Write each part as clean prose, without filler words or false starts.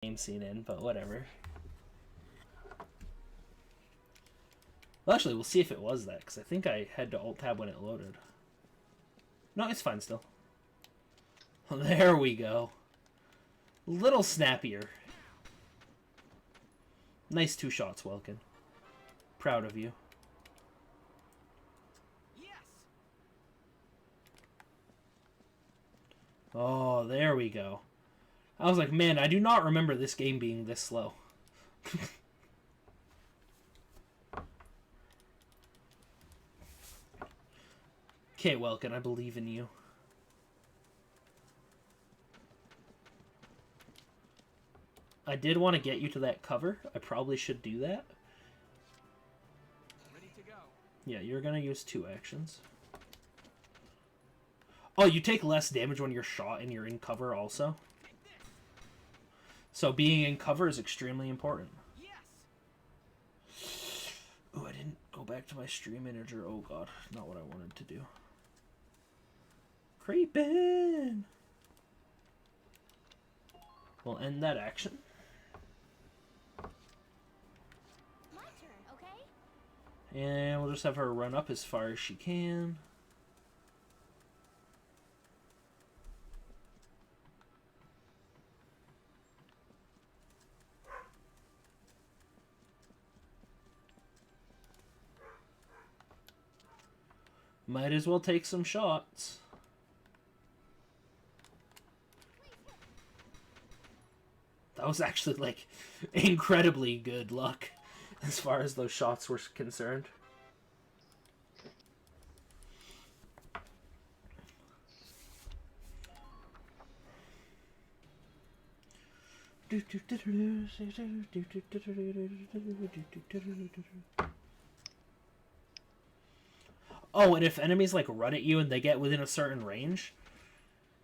game scene in, but whatever. Well, actually, we'll see if it was that, because I think I had to Alt-Tab when it loaded. No, it's fine still. There we go. Little snappier. Nice 2 shots, Welkin. Proud of you. Yes. Oh, there we go. I was like, man, I do not remember this game being this slow. Okay, Welkin, I believe in you. I did want to get you to that cover. I probably should do that. Ready to go. Yeah, you're going to use 2 actions. Oh, you take less damage when you're shot and you're in cover also. So being in cover is extremely important. Yes. Oh, I didn't go back to my stream manager. Oh god, not what I wanted to do. Creepin'! We'll end that action. My turn, okay? And we'll just have her run up as far as she can. Might as well take some shots. That was actually, like, incredibly good luck as far as those shots were concerned. Oh, and if enemies, like, run at you and they get within a certain range,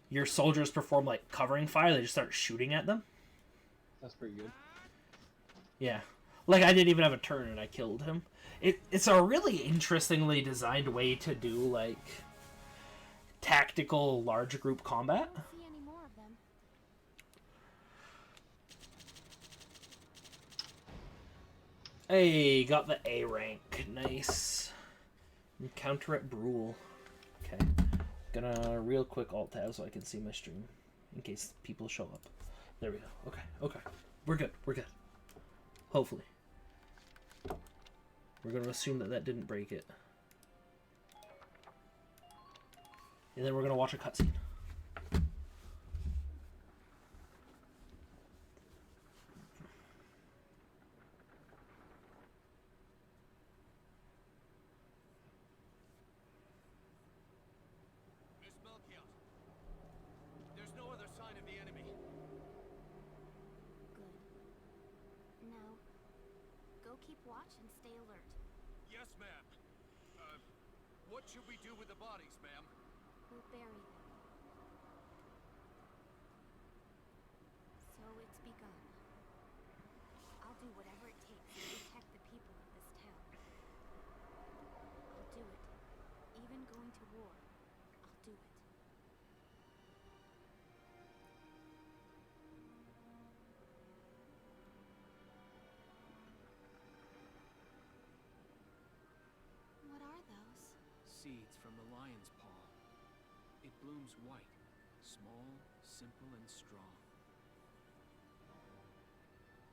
your soldiers perform, like, covering fire. They just start shooting at them. That's pretty good. Yeah. Like, I didn't even have a turn and I killed him. It's a really interestingly designed way to do, like, tactical large group combat. Don't see any more of them. Hey, got the A rank. Nice. Encounter at Brule. Okay. Gonna real quick Alt-Tab so I can see my stream in case people show up. There we go. Okay, okay. We're good. We're good. Hopefully. We're gonna assume that that didn't break it. And then we're gonna watch a cutscene. Miss Melchior. There's no other sign of the enemy. Good. Now, go keep watch and stay alert. Yes, ma'am. What should we do with the bodies, ma'am? We'll bury them. So it's begun. I'll do whatever it takes to protect the people of this town. I'll do it. Even going to war, I'll do it. What are those? Seeds from the lion's paw. It blooms white, small, simple, and strong.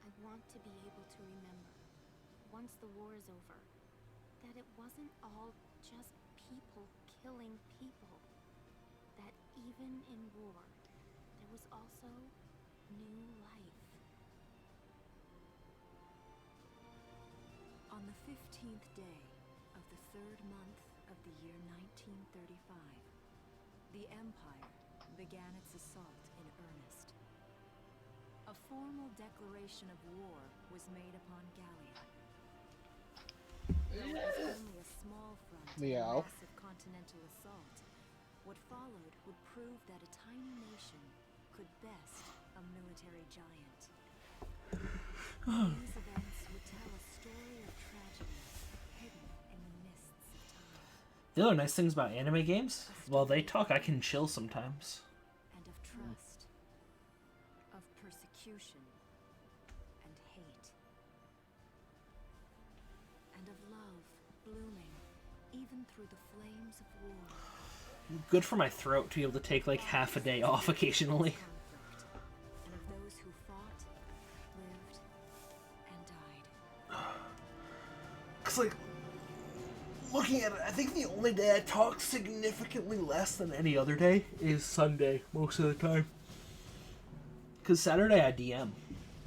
I want to be able to remember, once the war is over, that it wasn't all just people killing people. That even in war, there was also new life. On the 15th day of the 3rd month of the year 1935, the Empire began its assault in earnest. A formal declaration of war was made upon Gallia. Though it was only a small front in a Meow. massive continental assault, what followed would prove that a tiny nation could best a military giant. These events would tell a story of tragedy hidden in the mists of time. The other nice things about anime games, while they talk, I can chill sometimes. And of trust, of persecution, and hate. And of love blooming even through the flames of war. Good for my throat to be able to take like half a day off occasionally. Conflict, and of those who fought, lived, and died. Cause like, looking at it, I think the only day I talk significantly less than any other day is Sunday most of the time. Cause Saturday I DM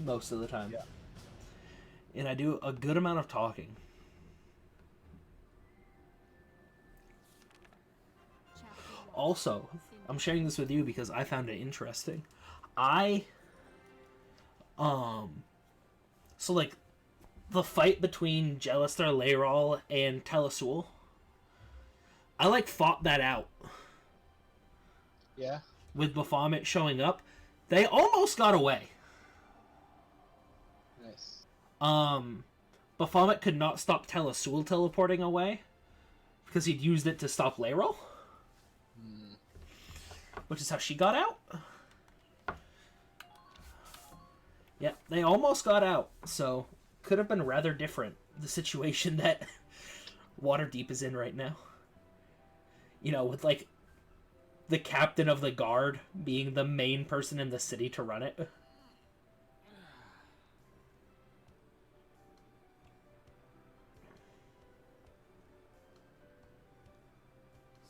most of the time. Yeah. And I do a good amount of talking. Also, I'm sharing this with you because I found it interesting. So like, the fight between Jelistar Layrol and Telesul, I like fought that out. Yeah. With Baphomet showing up. They almost got away. Nice. Baphomet could not stop Telesul teleporting away because he'd used it to stop Layrol. Which is how she got out. Yeah, they almost got out, so could have been rather different, the situation that Waterdeep is in right now. You know, with, like, the captain of the guard being the main person in the city to run it.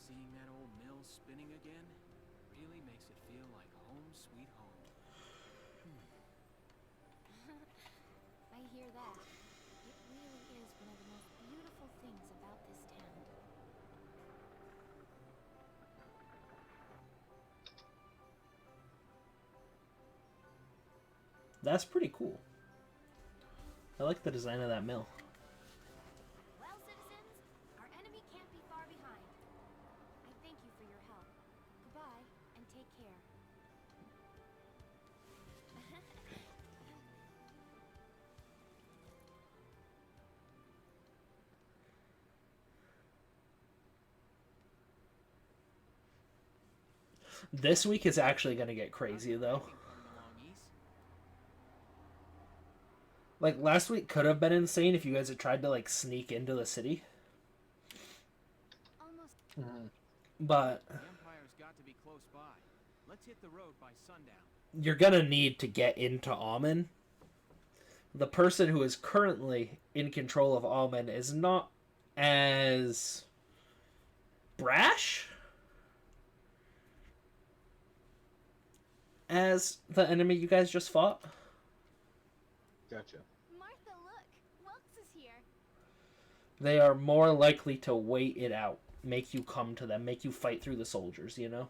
Seeing that old mill spinning again really makes it feel like home sweet home. I hear that. It really is one of the most beautiful things about this town. That's pretty cool. I like the design of that mill. Well, citizens, our enemy can't be far behind. I thank you for your help. Goodbye, and take care. This week is actually going to get crazy, though. Coming along east. Like, last week could have been insane if you guys had tried to, like, sneak into the city. Almost. But The Empire's got to be close by. Let's hit the road by sundown. you're going to need to get into Amen. The person who is currently in control of Amen is not as brash as the enemy you guys just fought. Gotcha. Martha, look. Welks is here. They are more likely to wait it out, make you come to them, make you fight through the soldiers, you know?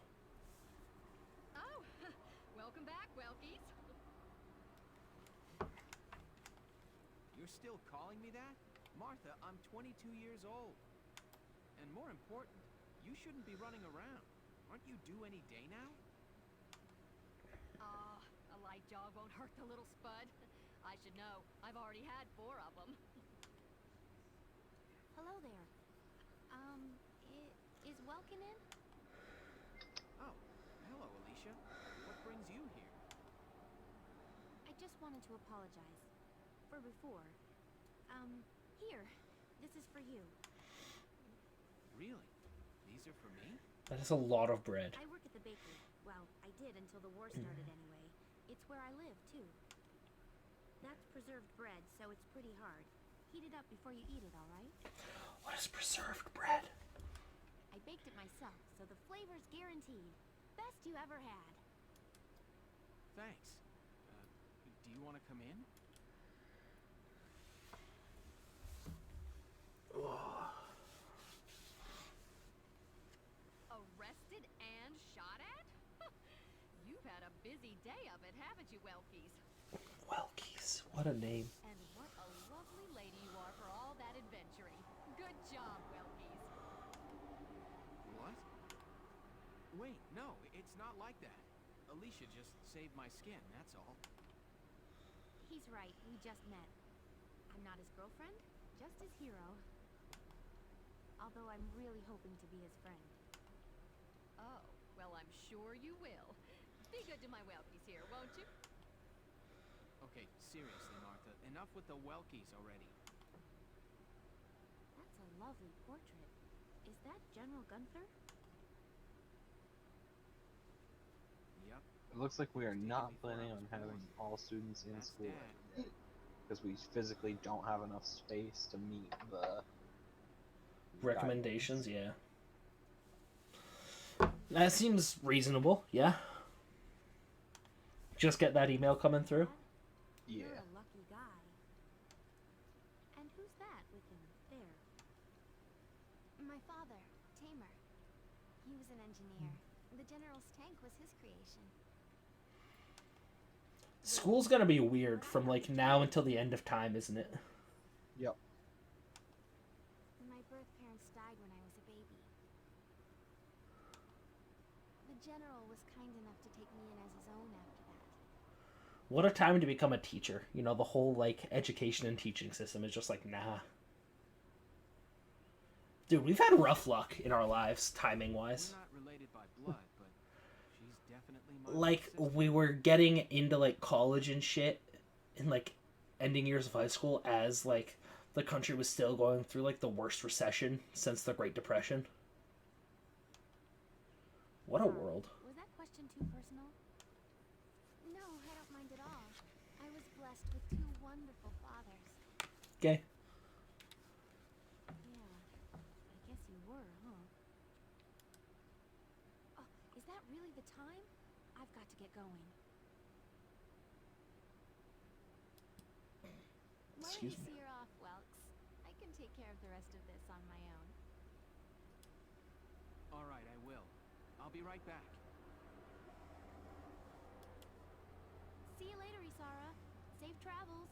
Oh, welcome back, Welkies. You're still calling me that? Martha, I'm 22 years old. And more important, you shouldn't be running around. Aren't you due any day now? A light jog won't hurt the little spud. I should know. I've already had 4 of them. Hello there. Is Welkin in? Oh, hello, Alicia. What brings you here? I just wanted to apologize. For before. Here. This is for you. Really? These are for me? That is a lot of bread. I work at the bakery. Well, I did until the war started anyway. It's where I live, too. That's preserved bread, so it's pretty hard. Heat it up before you eat it, all right? What is preserved bread? I baked it myself, so the flavor's guaranteed. Best you ever had. Thanks. Do you want to come in? Arrested and shot at? You've had a busy day of it, haven't you, Welkies? Welkies, what a name. And what a lovely lady you are for all that adventuring. Good job, Welkies. What? Wait, no, it's not like that. Alicia just saved my skin, that's all. He's right, we just met. I'm not his girlfriend, just his hero. Although I'm really hoping to be his friend. Oh, well, I'm sure you will. Be good to my Welkies here, won't you? Okay, seriously, Martha, enough with the Welkies already. That's a lovely portrait. Is that General Gunther? Yep. It looks like we are It was taken not before I planning was on having born. all students in That's school Dad. because we physically don't have enough space to meet the Recommendations, guidelines. yeah. That seems reasonable, yeah. Just get that email coming through. Dad, Yeah. you're a lucky guy. And who's that with him there? My father, Tamer. He was an engineer. The General's tank was his creation. School's gonna be weird from like now until the end of time, isn't it? Yep. My birth parents died when I was a baby. The General was kind enough to take me in as his own after that. What a time to become a teacher. You know, the whole like education and teaching system is just like, nah. Dude, we've had rough luck in our lives, timing wise. We're not related by blood, but she's definitely my Like, sister. we were getting into like college and shit in like ending years of high school as like the country was still going through like the worst recession since the Great Depression. What a Sorry, world. Was that question too personal? No, I don't mind at all. I was blessed with two wonderful fathers. Okay. Yeah, I guess you were, huh? Oh, is that really the time? I've got to get going. Why Excuse don't you me. see her off, Welks? I can take care of the rest of this on my own. All right, I will. I'll be right back. See you later, Isara. Safe travels.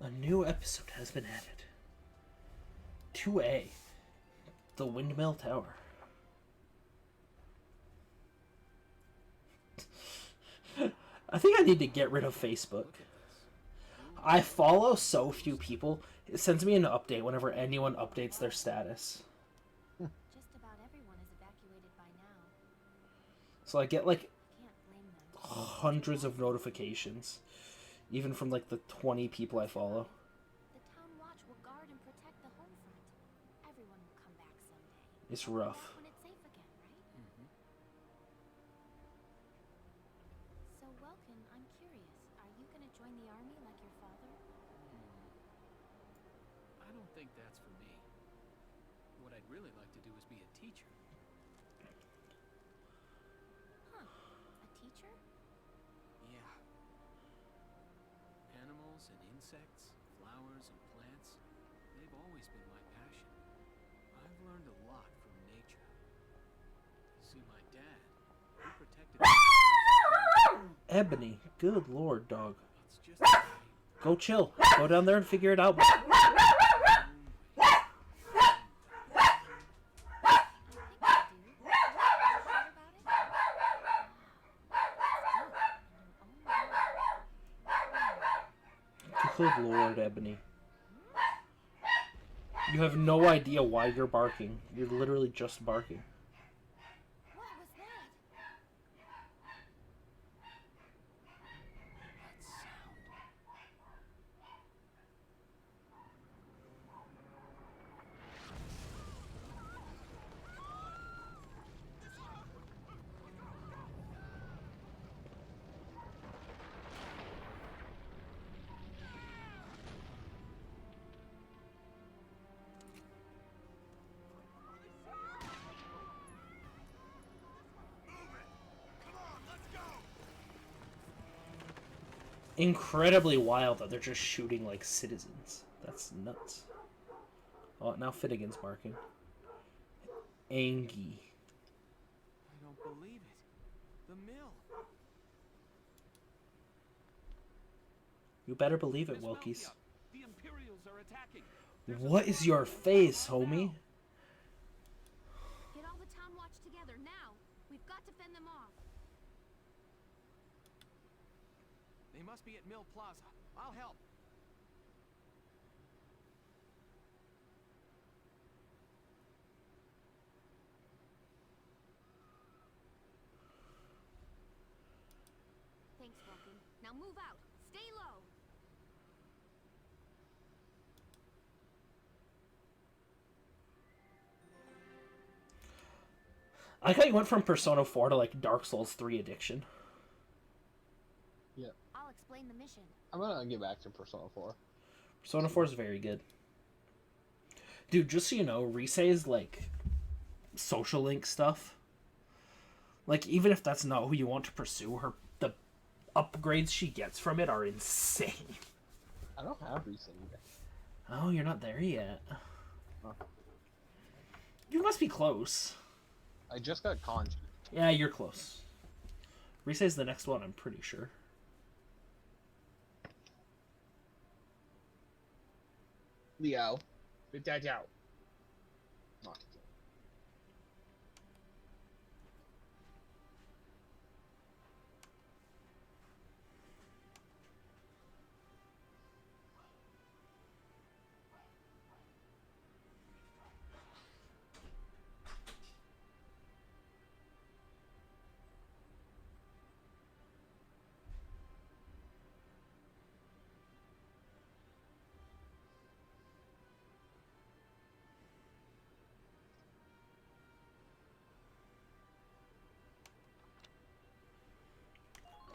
A new episode has been added. 2A. The Windmill Tower. I think I need to get rid of Facebook. Look at this. I follow so few people. It sends me an update whenever anyone updates their status. Just about everyone is evacuated by now. So I get like Can't blame them. hundreds of notifications. Even from like the 20 people I follow. The town watch will guard and protect the home front. Everyone will come back someday. It's rough. Back when it's safe again, right? Mm-hmm. So, Welkin, I'm curious. Are you gonna join the army like your father? I don't think that's for me. What I'd really like to do is be a teacher. Huh. A teacher? Yeah. Animals and insects, flowers and plants, they've always been my passion. I've learned a lot from nature. See, my dad, he protected me. Ebony. Good lord, dog. It's just the way. Go chill. Go down there and figure it out. I think I do. You sure about it? Wow. That's good. In your own way. Good lord, Ebony. You have no idea why you're barking. You're literally just barking. What was that? That sound. Incredibly wild that they're just shooting like citizens. That's nuts. Oh, now Finnegan's barking. Angie. I don't believe it. The mill. You better believe it, Miss Wilkies. Melkia, the Imperials are attacking. What is your face, homie? town watch together, now! We've got to fend them off. They must be at Mill Plaza. I'll help. Thanks, Vulcan. Now move out. Stay low. I like how you went from Persona 4 to like Dark Souls 3 addiction. Yeah. I'll explain the mission. I'm gonna get back to Persona 4. Persona 4 is very good. Dude, just so you know, Risei's like social link stuff. Like, even if that's not who you want to pursue, the upgrades she gets from it are insane. I don't have recent either. Oh, you're not there yet. Huh. You must be close. I just got Kanji. Yeah, you're close. Risei's the next one, I'm pretty sure. Liao. Liao. Not to kill.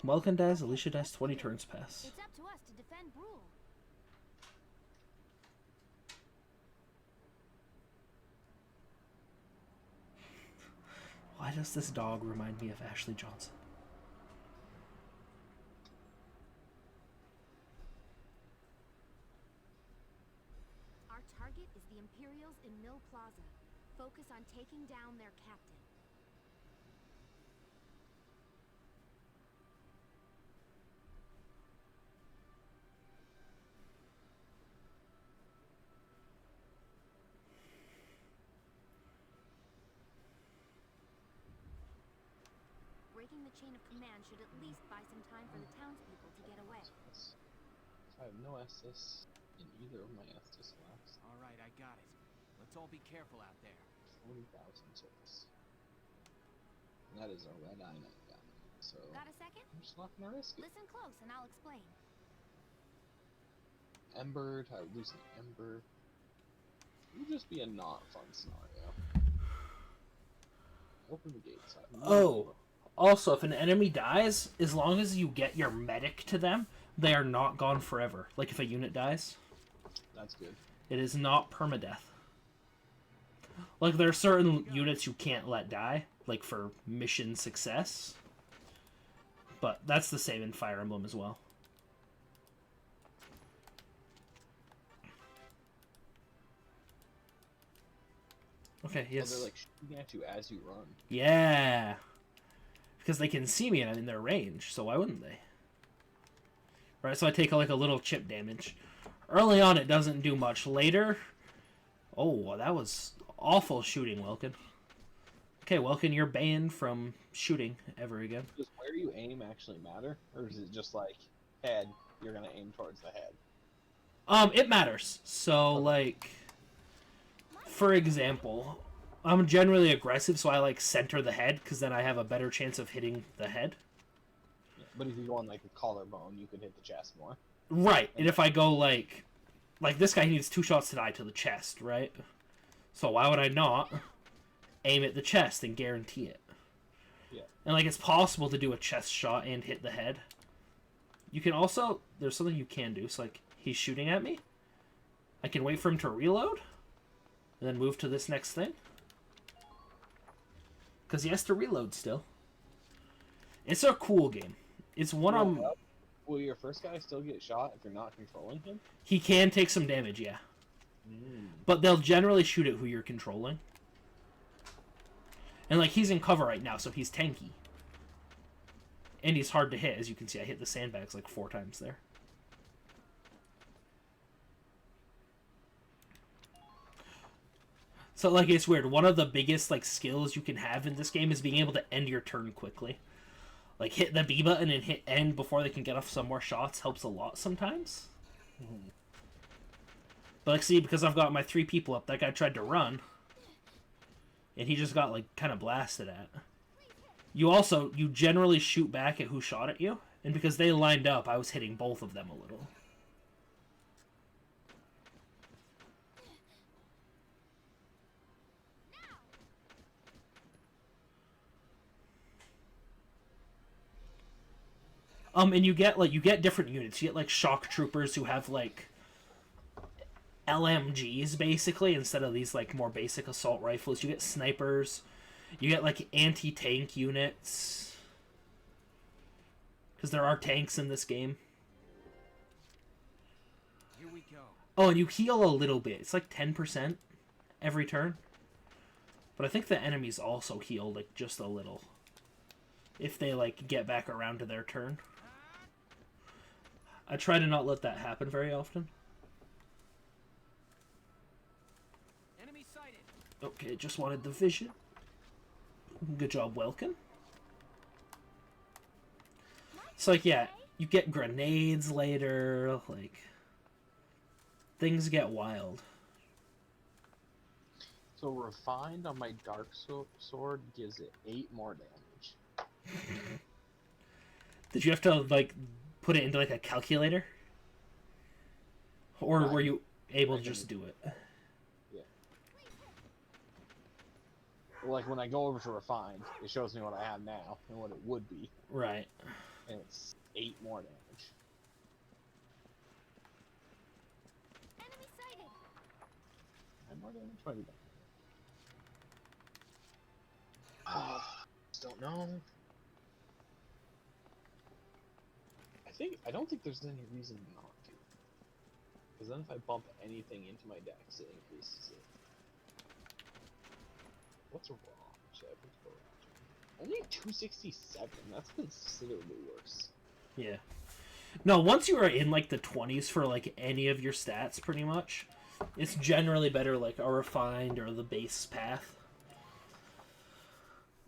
Welcome dies, Alicia dies, 20 turns pass. It's up to us to defend Brule. Why does this dog remind me of Ashley Johnson? Our target is the Imperials in Mill Plaza. Focus on taking down their captain. Breaking the chain of command should at least buy some time for the townspeople to get away. I have no Estus in either of my Estus labs. All right, I got it. Let's all be careful out there. 40,000 souls. And that is a red eye night gun. So Got a second? I'm just not gonna risk it. Listen close and I'll explain. Embered, I would lose an Ember. It would just be a not fun scenario. Open the gates. Oh, also, if an enemy dies, as long as you get your medic to them, they are not gone forever. Like if a unit dies, That's good. it is not permadeath. Like there are certain units you can't let die, like for mission success. But that's the same in Fire Emblem as well. Okay, yes. Well, they're like shooting at you as you run. Yeah. Because they can see me and I'm in their range, so why wouldn't they? Right, so I take like a little chip damage. Early on it doesn't do much. Later, oh, that was awful shooting, Welkin. Okay, Welkin, you're banned from shooting ever again. Does where you aim actually matter? Or is it just like, head, you're gonna aim towards the head? It matters. So, like, for example, I'm generally aggressive, so I like center the head, because then I have a better chance of hitting the head. Yeah, but if you go on like the collarbone, you could hit the chest more. Right, and if I go like this guy needs 2 shots to die to the chest, right? So why would I not aim at the chest and guarantee it? Yeah. And like it's possible to do a chest shot and hit the head. You can also, there's something you can do. So like he's shooting at me. I can wait for him to reload and then move to this next thing. Because he has to reload still. It's a cool game. It's one on... Will your first guy still get shot if you're not controlling him? He can take some damage, yeah. But they'll generally shoot at who you're controlling. And, like, he's in cover right now, so he's tanky. And he's hard to hit, as you can see. I hit the sandbags, like, 4 times there. So, like, it's weird. One of the biggest, like, skills you can have in this game is being able to end your turn quickly. Like, hit the B button and hit end before they can get off some more shots helps a lot sometimes. But, like, see, because I've got my 3 people up, that guy tried to run. And he just got, like, kind of blasted at. You generally shoot back at who shot at you. And because they lined up, I was hitting both of them a little. And you get different units. You get, like, shock troopers who have, like, LMGs, basically, instead of these, like, more basic assault rifles. You get snipers. You get, like, anti-tank units. Because there are tanks in this game. Here we go. Oh, and you heal a little bit. It's like 10% every turn. But I think the enemies also heal, like, just a little. If they, like, get back around to their turn. I try to not let that happen very often. Enemy sighted. Okay, just wanted the vision. Good job, Welkin. So, like, yeah, you get grenades later, like, things get wild. So refined on my dark sword gives it 8 more damage. Did you have to, like, put it into, like, a calculator? Or were you able to just do it? Yeah. Like, when I go over to refined, it shows me what I have now and what it would be. Right. And it's 8 more damage. Enemy sighted. 9 more damage? What do you think? Don't know. I don't think there's any reason not to. Because then if I bump anything into my dex, it increases it. What's wrong? Should I put the barrage? Only 267. That's considerably worse. Yeah. No, once you are in, like, the 20s for, like, any of your stats, pretty much, it's generally better, like, a refined or the base path.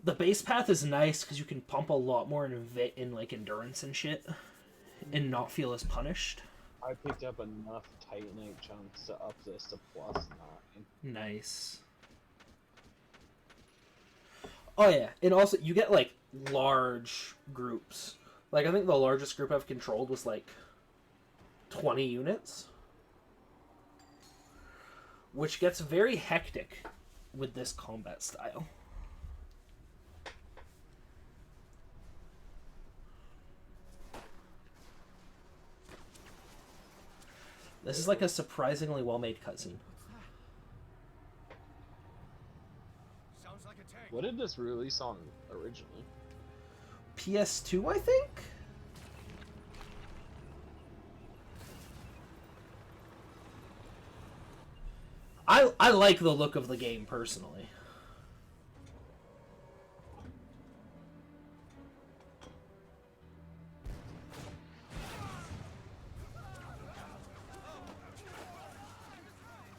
The base path is nice because you can pump a lot more in like, endurance and shit. And not feel as punished. I picked up enough Titanite chunks to up this to +9. Nice. Oh yeah, and also you get like large groups. Like I think the largest group I've controlled was like 20 units. Which gets very hectic with this combat style. This is like a surprisingly well-made cutscene. Sounds like a tank. What did this release on originally? PS2, I think? I like the look of the game, personally.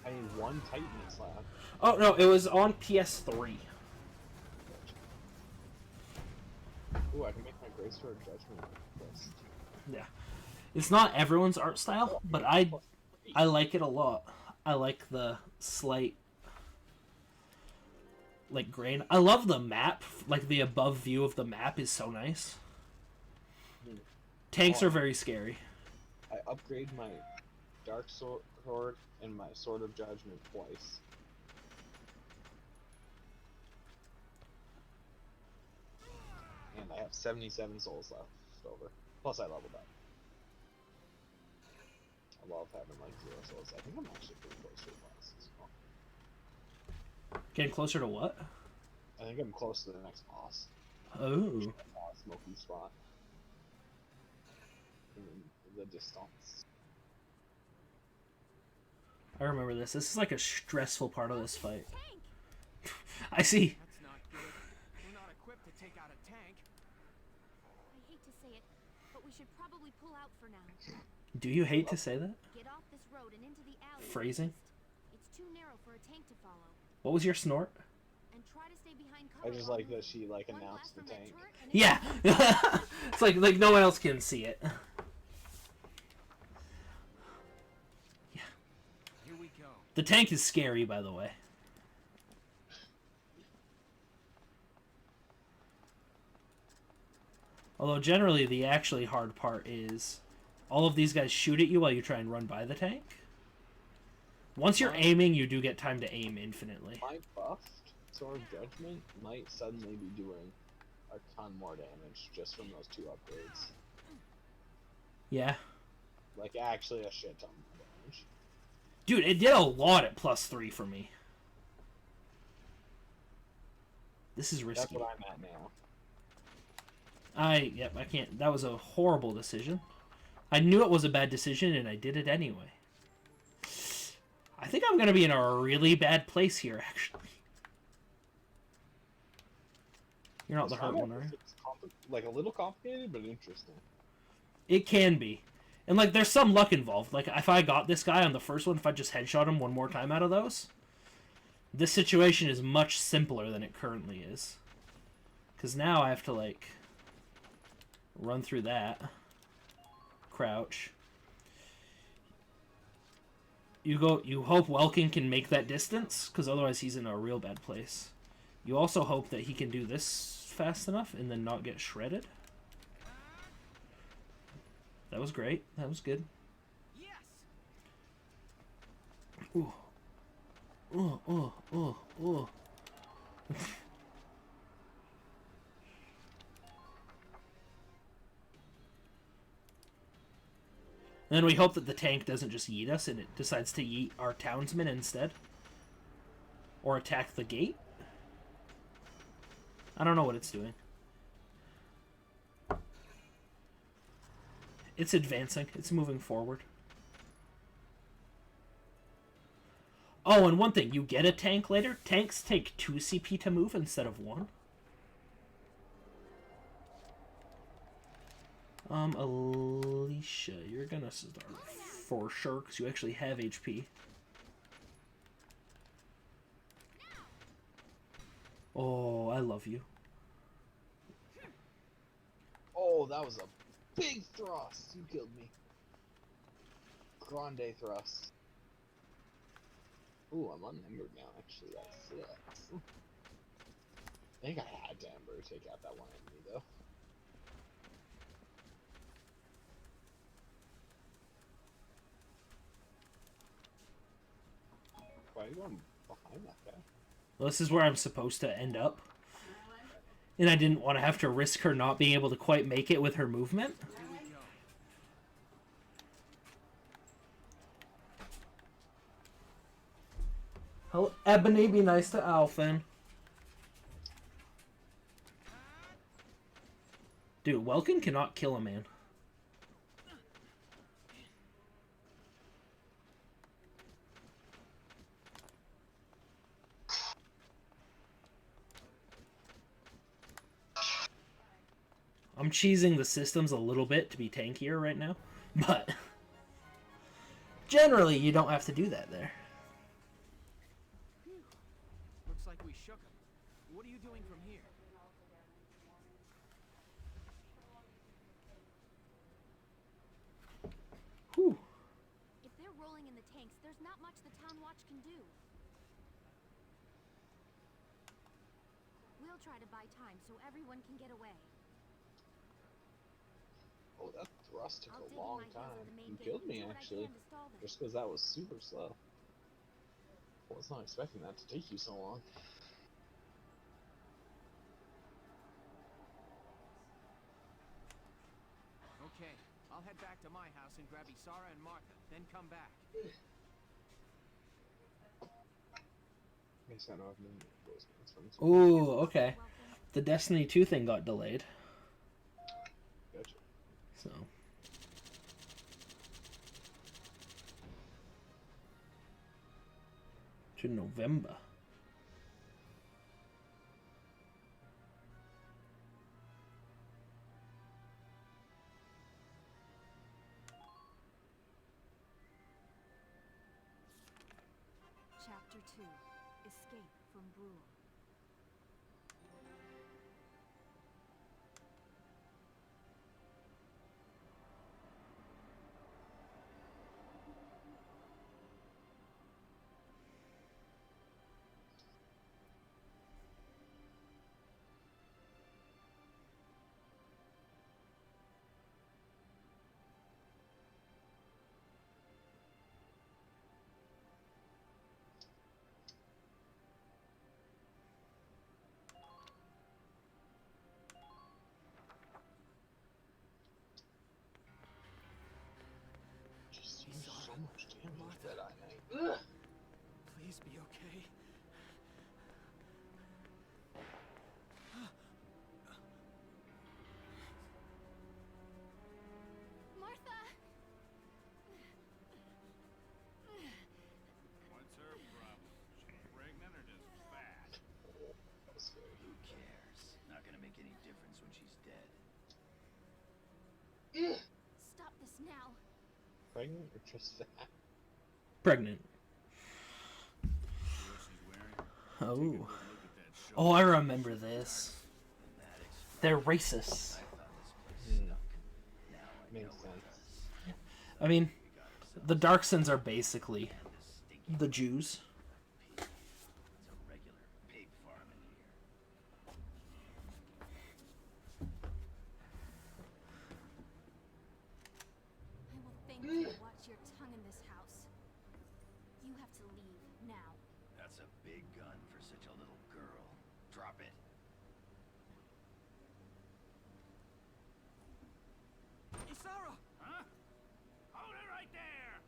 I need 1 Titan slab. Oh, no, it was on PS3. Ooh, I can make my Grace Sword Judgment list. Yeah. It's not everyone's art style, but I like it a lot. I like the slight, like, grain. I love the map. Like, the above view of the map is so nice. Tanks are very scary. I upgrade my Dark Sword and my Sword of Judgment twice. And I have 77 souls left over. Plus I leveled up. I love having like 0 souls. I think I'm actually pretty close to the boss as well. Getting closer to what? I think I'm close to the next boss. Oh. Smoky spot. In the distance. I remember this. This is like a stressful part of this fight. Tank. I see. That's not good. We're not equipped to take out a tank. I hate to say it, but we should probably pull out for now. Do you hate to say that? Get off this road and into the alley. Phrasing? It's too narrow for a tank to follow. What was your snort? And try to stay behind I cover just while like we that she like one announced blast the from that tank. turret and it- Yeah. It's like no one else can see it. Yeah. Here we go. The tank is scary, by the way. Although generally the actually hard part is all of these guys shoot at you while you try and run by the tank. Once you're aiming, you do get time to aim infinitely. My buffed Sword of Judgment might suddenly be doing a ton more damage just from those 2 upgrades. Yeah. Like, actually a shit ton more damage. Dude, it did a lot at +3 for me. This is risky. That's what I'm at now. I can't. That was a horrible decision. I knew it was a bad decision, and I did it anyway. I think I'm going to be in a really bad place here, actually. You're not the hurt one, are you? It's like a little complicated, but interesting. It can be. And, like, there's some luck involved. Like, if I got this guy on the first one, if I just headshot him one more time out of those, this situation is much simpler than it currently is. Because now I have to, like, run through that. Crouch. You hope Welkin can make that distance, because otherwise he's in a real bad place. You also hope that he can do this fast enough and then not get shredded. That was great. That was good. Yes. Ooh. Ooh, ooh, ooh, ooh. Then we hope that the tank doesn't just yeet us and it decides to yeet our townsmen instead. Or attack the gate. I don't know what it's doing. It's advancing. It's moving forward. Oh, and one thing. You get a tank later. Tanks take 2 CP to move instead of 1. Alicia, you're gonna start for sure, because you actually have HP. Oh, I love you. Oh, that was a big thrust. You killed me. Grande thrust. Ooh, I'm unnumbered now, actually. That sucks. I think I had to Ember to take out that one enemy, though. Why are you going behind that guy? Well, this is where I'm supposed to end up. And I didn't want to have to risk her not being able to quite make it with her movement. Here we go. Hello, Ebony, be nice to Alphen. Dude, Welkin cannot kill a man. I'm cheesing the systems a little bit to be tankier right now, but generally you don't have to do that there. Looks like we shook him. What are you doing from here? Whew. If they're rolling in the tanks, there's not much the town watch can do. We'll try to buy time so everyone can get away. Oh, that thrust took I'll dig a in long my heels time. at the main You gate killed and me, do what I actually. can to stall them. Just because that was super slow. I was not expecting that to take you so long. Okay, I'll head back to my house and grab Isara and Martha, then come back. I guess I don't have many voicemails from this. Ooh, okay. Welcome. The Destiny 2 thing got delayed, Gotcha. so. To November. Chapter 2. escape from Brule. Just seems so much damage Martha. that I made. Ugh. Please be okay. Martha! What's her problem? She pregnant or just fat? That was scary. Who cares? Not gonna make any difference when she's dead. Stop this now. Pregnant or just fat? Pregnant. See what she's wearing? Take a Oh. good look at that shoulder. Oh, I remember this. And that explains They're racist. I thought this place stunk. Now I Makes know it sense. does. I mean, We got ourselves the Darksons are basically a stinky the Jews. pig. It's a regular pig farm in here. I will thank you to watch your tongue in this house. You have to leave now. That's a big gun for such a little girl. Drop it. Isara! Huh? Hold it right there!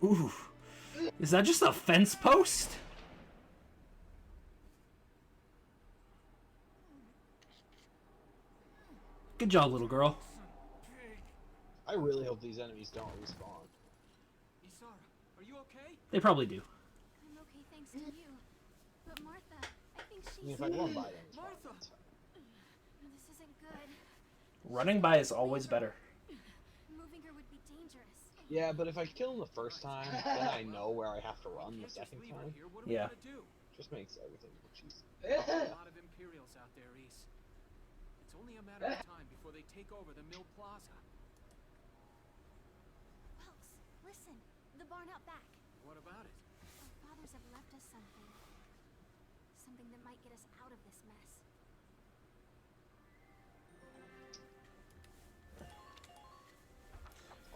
Ooh. Is that just a fence post? Good job, little girl. I really hope these enemies don't respawn. Isara, are you okay? They probably do. I'm okay thanks to you. But Martha, I think I mean, she's... if I run by them, it's fine. Martha! It's fine. This isn't good. Running by is always better. Moving her would be dangerous. Yeah, but if I kill them the first time, then I know where I have to run We the can't just second leave her time. here. What Yeah. are we gonna do? Just makes everything much easier. There are a lot of Imperials out there, East. It's only a matter of time before they take over the Mill Plaza. Welks, listen. The barn out back. What about it? Our fathers have left us something. Something that might get us out of this mess.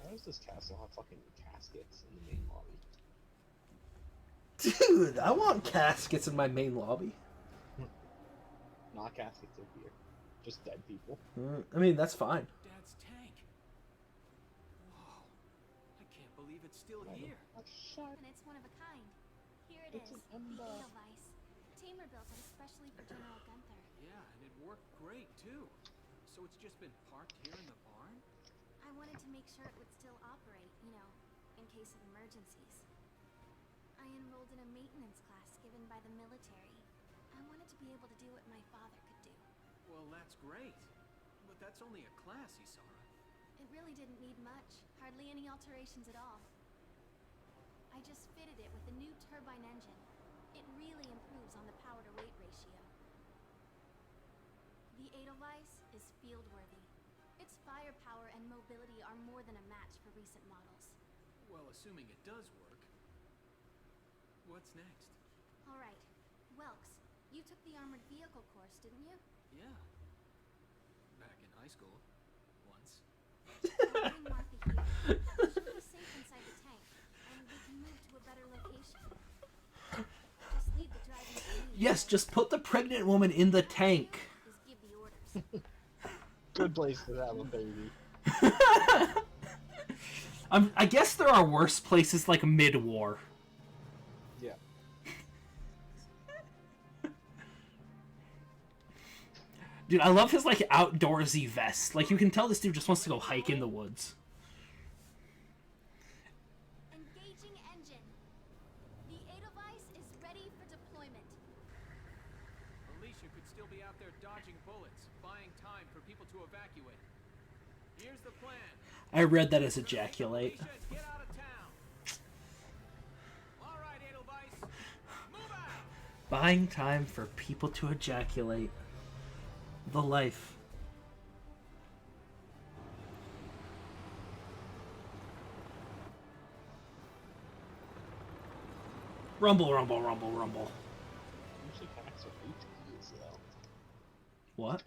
Why does this castle have fucking caskets in the main lobby? Dude, I want caskets in my main lobby. Not caskets in here. Just dead people. I mean, that's fine. Dad's tank. Whoa. I can't believe it's still here. A shark. And it's one of a kind. Here it It's is. an The ember. Edelweiss. Tamer built it especially for General Gunther. Yeah, and it worked great, too. So it's just been parked here in the barn? I wanted to make sure it would still operate, you know, in case of emergencies. I enrolled in a maintenance class given by the military. I wanted to be able to do what my father could do. Well, that's great. But that's only a class, Isara. It really didn't need much, hardly any alterations at all. I just fitted it with a new turbine engine. It really improves on the power-to-weight ratio. The Edelweiss is field-worthy. Its firepower and mobility are more than a match for recent models. Well, assuming it does work. What's next? All right, Welks, you took the armored vehicle course, didn't you? Yeah. Back in high school. Once. I'll bring Martha here. She'll be safe inside the tank, and we can move to a better location. Just leave the driving to me. Yes, just put the pregnant woman in the tank. Just give the orders. Good place to have a baby. I guess there are worse places like mid-war. Yeah. Dude, I love his like outdoorsy vest. Like you can tell this dude just wants to go hike in the woods. Engaging engine. The Edelweiss is ready for deployment. Alicia could still be out there dodging bullets, buying time for people to evacuate. Here's the plan. I read that as ejaculate. Alicia, get out of town. All right, Buying time for people to ejaculate. The life. Rumble, rumble, rumble, rumble. Boost attacks are HP as well. What?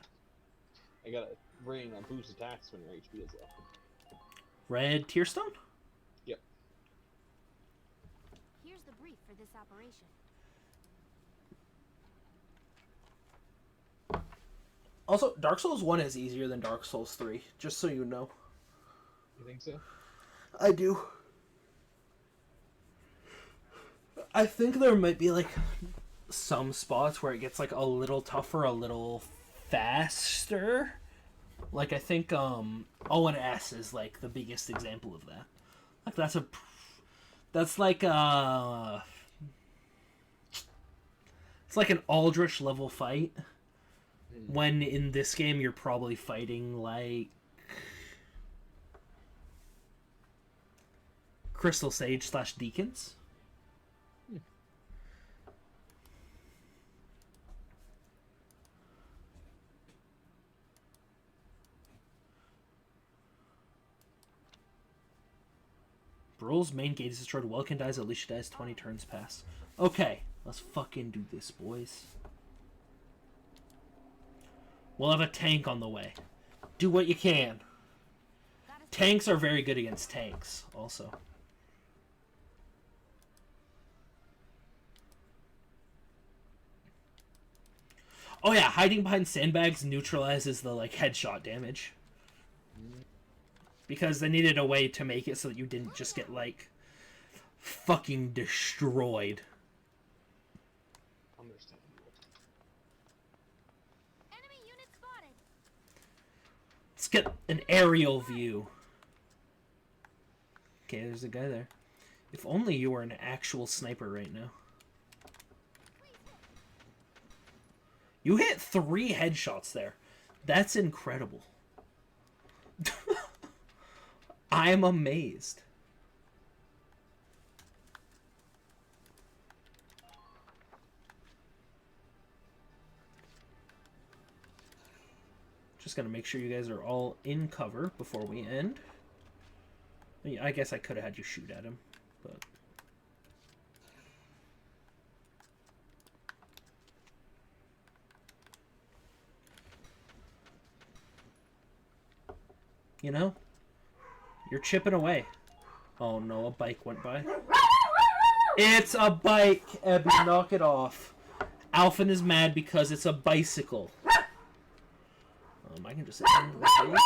I got a ring on boost attacks when your HP is low. Red Tearstone? Yep. Here's the brief for this operation. Also, Dark Souls 1 is easier than Dark Souls 3, just so you know. You think so? I do. I think there might be, like, some spots where it gets, like, a little tougher, a little faster. Like, I think, O and S is, like, the biggest example of that. Like, that's like, it's like an Aldrich level fight. When in this game you're probably fighting like Crystal Sage / Deacons. Brul's main gate is destroyed. Welkin dies, Alicia dies, 20 turns pass. Okay, let's fucking do this, boys. We'll have a tank on the way. Do what you can. Tanks are very good against tanks, also. Oh yeah, hiding behind sandbags neutralizes the, like, headshot damage. Because they needed a way to make it so that you didn't just get, like, fucking destroyed. Understandable. Enemy unit spotted. Let's get an aerial view. Okay, there's a guy there. If only you were an actual sniper right now. You hit 3 headshots there. That's incredible. I'm amazed. Just gotta make sure you guys are all in cover before we end. I guess I could have had you shoot at him, but... You know? You're chipping away. Oh no, a bike went by. It's a bike! Abby, knock it off. Alphen is mad because it's a bicycle. I can just end the phase.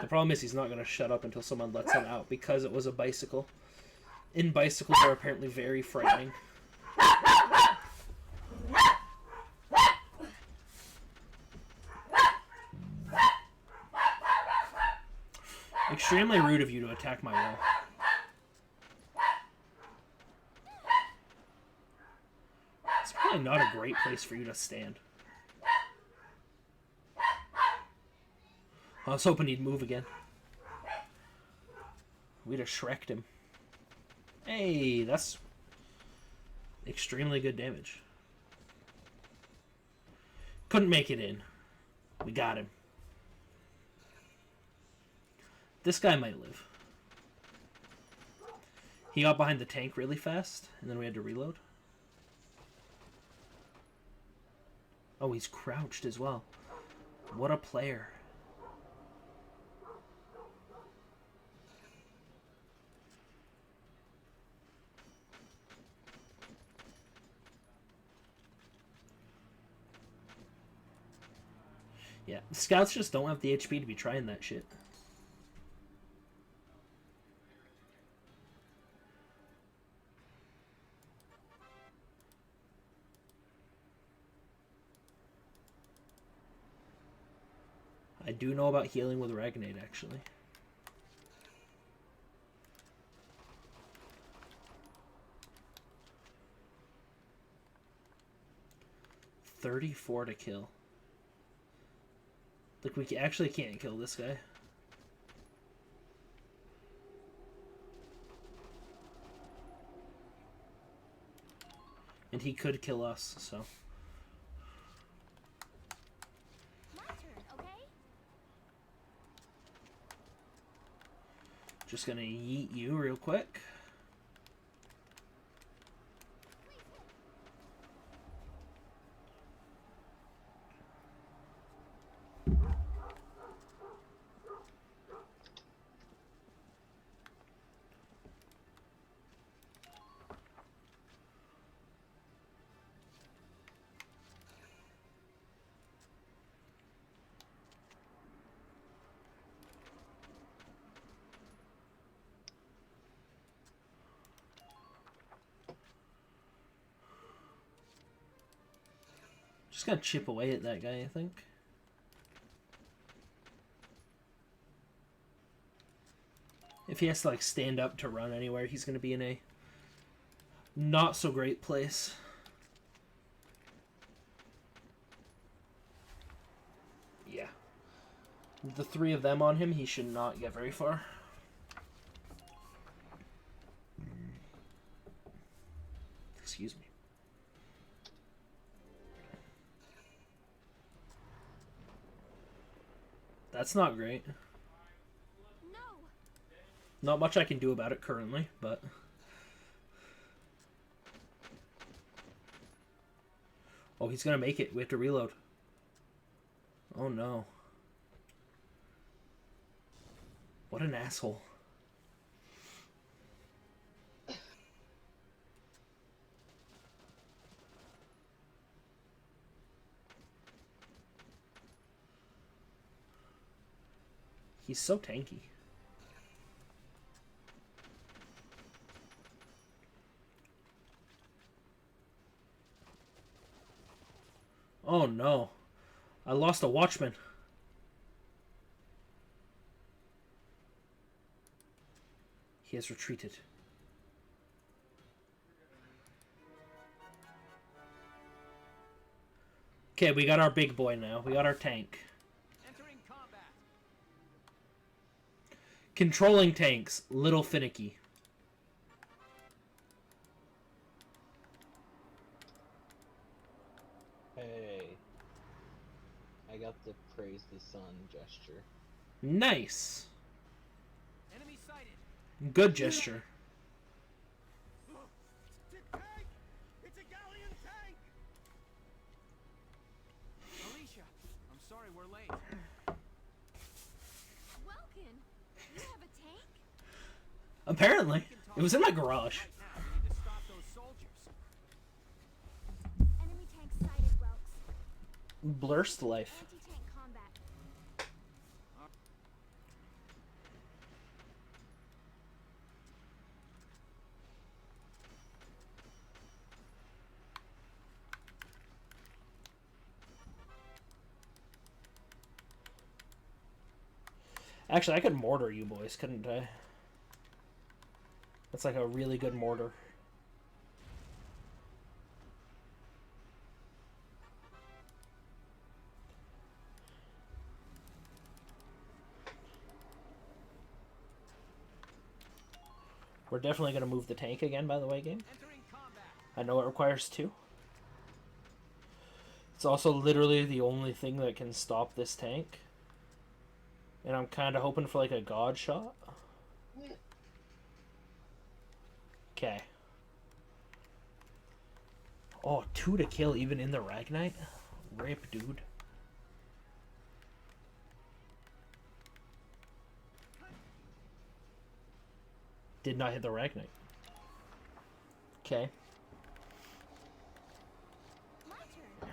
The problem is he's not going to shut up until someone lets him out because it was a bicycle. And bicycles are apparently very frightening. Extremely rude of you to attack my wall. It's probably not a great place for you to stand. I was hoping he'd move again. We'd have Shrek'd him. Hey, that's extremely good damage. Couldn't make it in. We got him. This guy might live. He got behind the tank really fast, and then we had to reload. Oh, he's crouched as well. What a player. Yeah, scouts just don't have the HP to be trying that shit. I do know about healing with Ragnade, actually. $34 to kill. Like, we actually can't kill this guy. And he could kill us, so. My turn, okay? Just gonna yeet you real quick. Just gonna chip away at that guy, I think. If he has to like stand up to run anywhere, he's gonna be in a not so great place. Yeah. The three of them on him, he should not get very far. Excuse me. That's not great. No. Not much I can do about it currently, but... Oh, he's gonna make it. We have to reload. Oh no. What an asshole. He's so tanky. Oh no. I lost a watchman. He has retreated. Okay, we got our big boy now. We got our tank. Entering combat. Controlling tanks, little finicky. Hey. I got the praise the sun gesture. Nice. Enemy sighted. Good gesture. It's a tank! It's a galleon tank! Alicia, I'm sorry we're late. Welkin, you have a tank? Apparently. It was in my garage. Right now, we need to stop those soldiers. Enemy tank sighted, Welks. Blurst life. Anti-tank combat. Actually, I could mortar you boys, couldn't I? That's like a really good mortar. We're definitely going to move the tank again, by the way, game. Entering combat. I know it requires two. It's also literally the only thing that can stop this tank. And I'm kind of hoping for like a god shot. Okay. Oh, 2 to kill even in the Ragnite? Rip, dude. Did not hit the Ragnite. Okay. My turn, okay?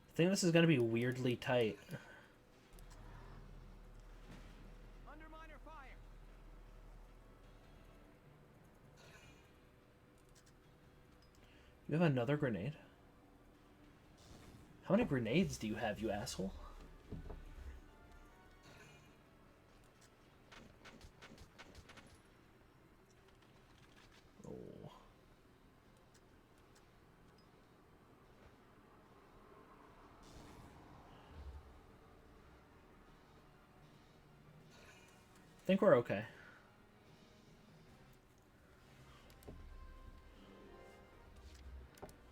I think this is going to be weirdly tight. Underminer fire. You have another grenade? How many grenades do you have, you asshole? think we're okay.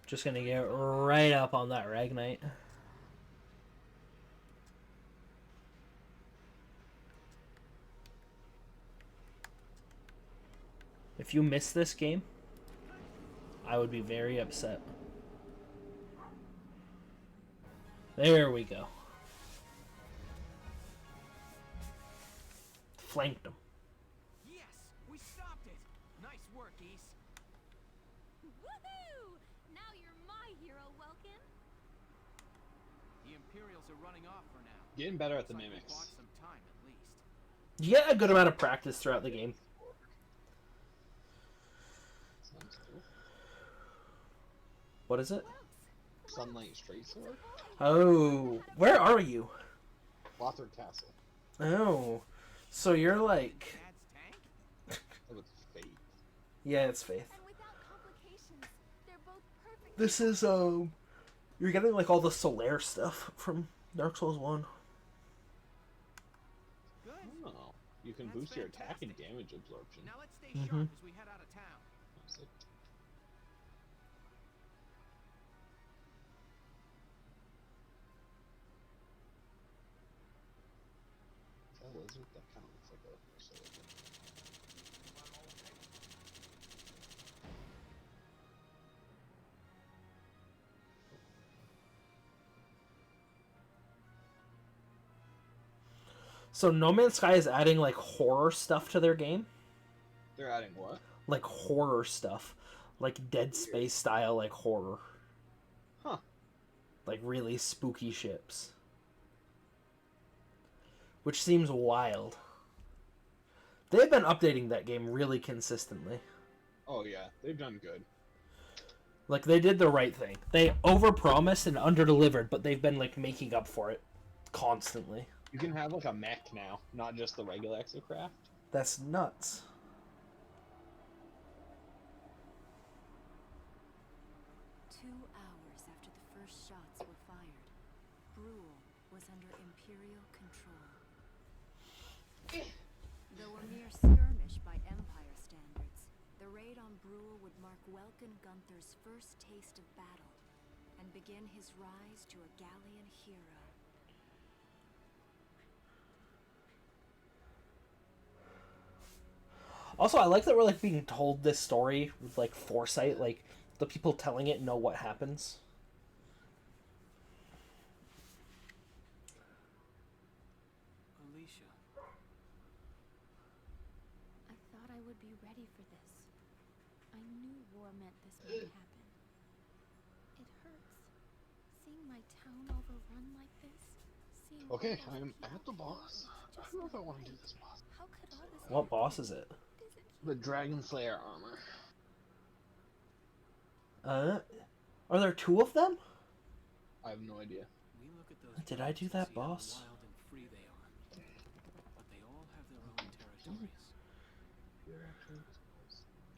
Just gonna get right up on that Ragnite. If you miss this game, I would be very upset. There we go. Flanked him. Yes, we stopped it. Nice work, East. Woohoo! Now you're my hero, Welkin. The Imperials are running off for now. Getting better at the Looks like we mimics. bought some time at least. You get a good amount of practice throughout the game. Sounds cool. What is it? Sunlight Straight Sword? Oh, where are you? Lothar Castle. Oh, so you're like, Dad's tank? That was fate. yeah, it's Faith. And without complications, they're both perfect. This is you're getting like all the Solaire stuff from Dark Souls 1. Good. Oh, you can That's boost your attack and fantastic. damage absorption. Now let's stay sharp as we head out of town. That's it. Is that a lizard? That kind of looks like a lizard. So No Man's Sky is adding like horror stuff to their game, They're adding what? like horror stuff, like Dead Space style, like horror, Huh. like really spooky ships, which seems wild. They've been updating that game really consistently. Oh yeah, they've done good. Like they did the right thing. They overpromised and underdelivered, but they've been like making up for it constantly. You can have like a mech now, not just the regular exocraft. That's nuts. Two hours after the first shots were fired, Brule was under Imperial control. Though a mere skirmish by Empire standards, the raid on Brule would mark Welkin Gunther's first taste of battle and begin his rise to a Gallian hero. Also, I like that we're like being told this story with like foresight, like the people telling it know what happens. Alicia. I thought I would be ready for this. I knew war meant this might happen. It hurts. Seeing my town overrun like this. Seeing Okay, all those I'm people at the killed boss. I just don't know if I like want to do Frank. this boss. How could all this What happen? boss is it? Is it The Dragon Slayer armor. Are there two of them? I have no idea. We look at those Did I do tribes and that, see how boss? wild and free they are. But they all have their own territories.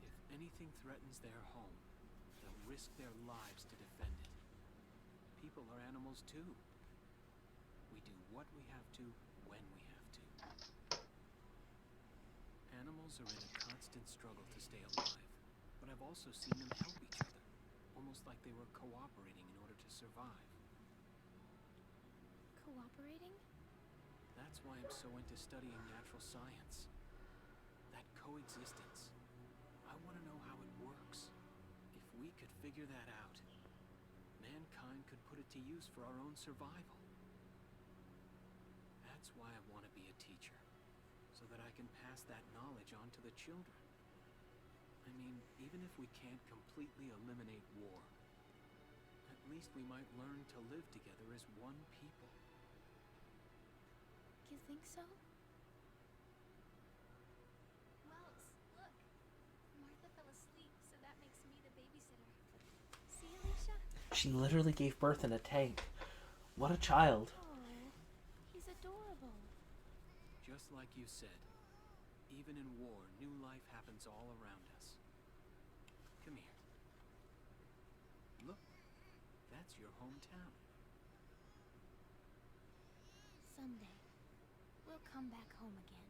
If anything threatens their home, they'll risk their lives to defend it. People are animals too. We do what we have to, when we have to. Animals are in a constant struggle to stay alive, but I've also seen them help each other, almost like they were cooperating in order to survive. cooperating? That's why I'm so into studying natural science. That coexistence. I want to know how it works. If we could figure that out, mankind could put it to use for our own survival. That's why I want to be a teacher, so that I can pass that knowledge on to the children. I mean, even if we can't completely eliminate war, at least we might learn to live together as one people. You think so? Wells, look. Martha fell asleep, so that makes me the babysitter. See, Alicia? She literally gave birth in a tank. What a child. Oh, he's adorable. Just like you said, even in war, new life happens all around us. Come here. Look, that's your hometown. Someday, we'll come back home again.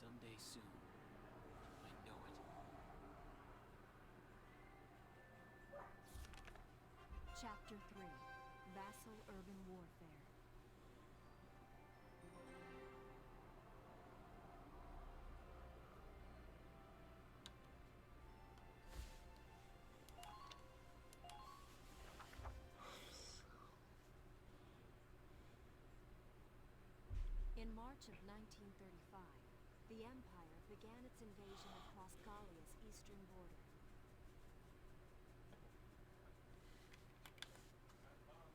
Someday soon. I know it. Chapter 3. Vassal Urban Warfare. In March of 1935, the Empire began its invasion across Gallia's eastern border.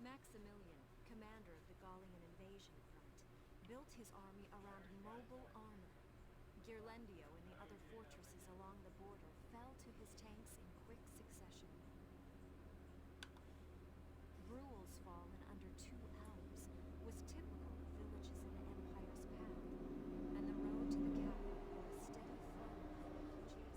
Maximilian, commander of the Gallian invasion front, built his army around mobile armor. Ghirlandaio and the other fortresses along the border fell to his tanks in quick succession. Bruhl's fall in under 2 hours was typical of villages in the Empire's path, and the road to the capital bore a steady flow of refugees.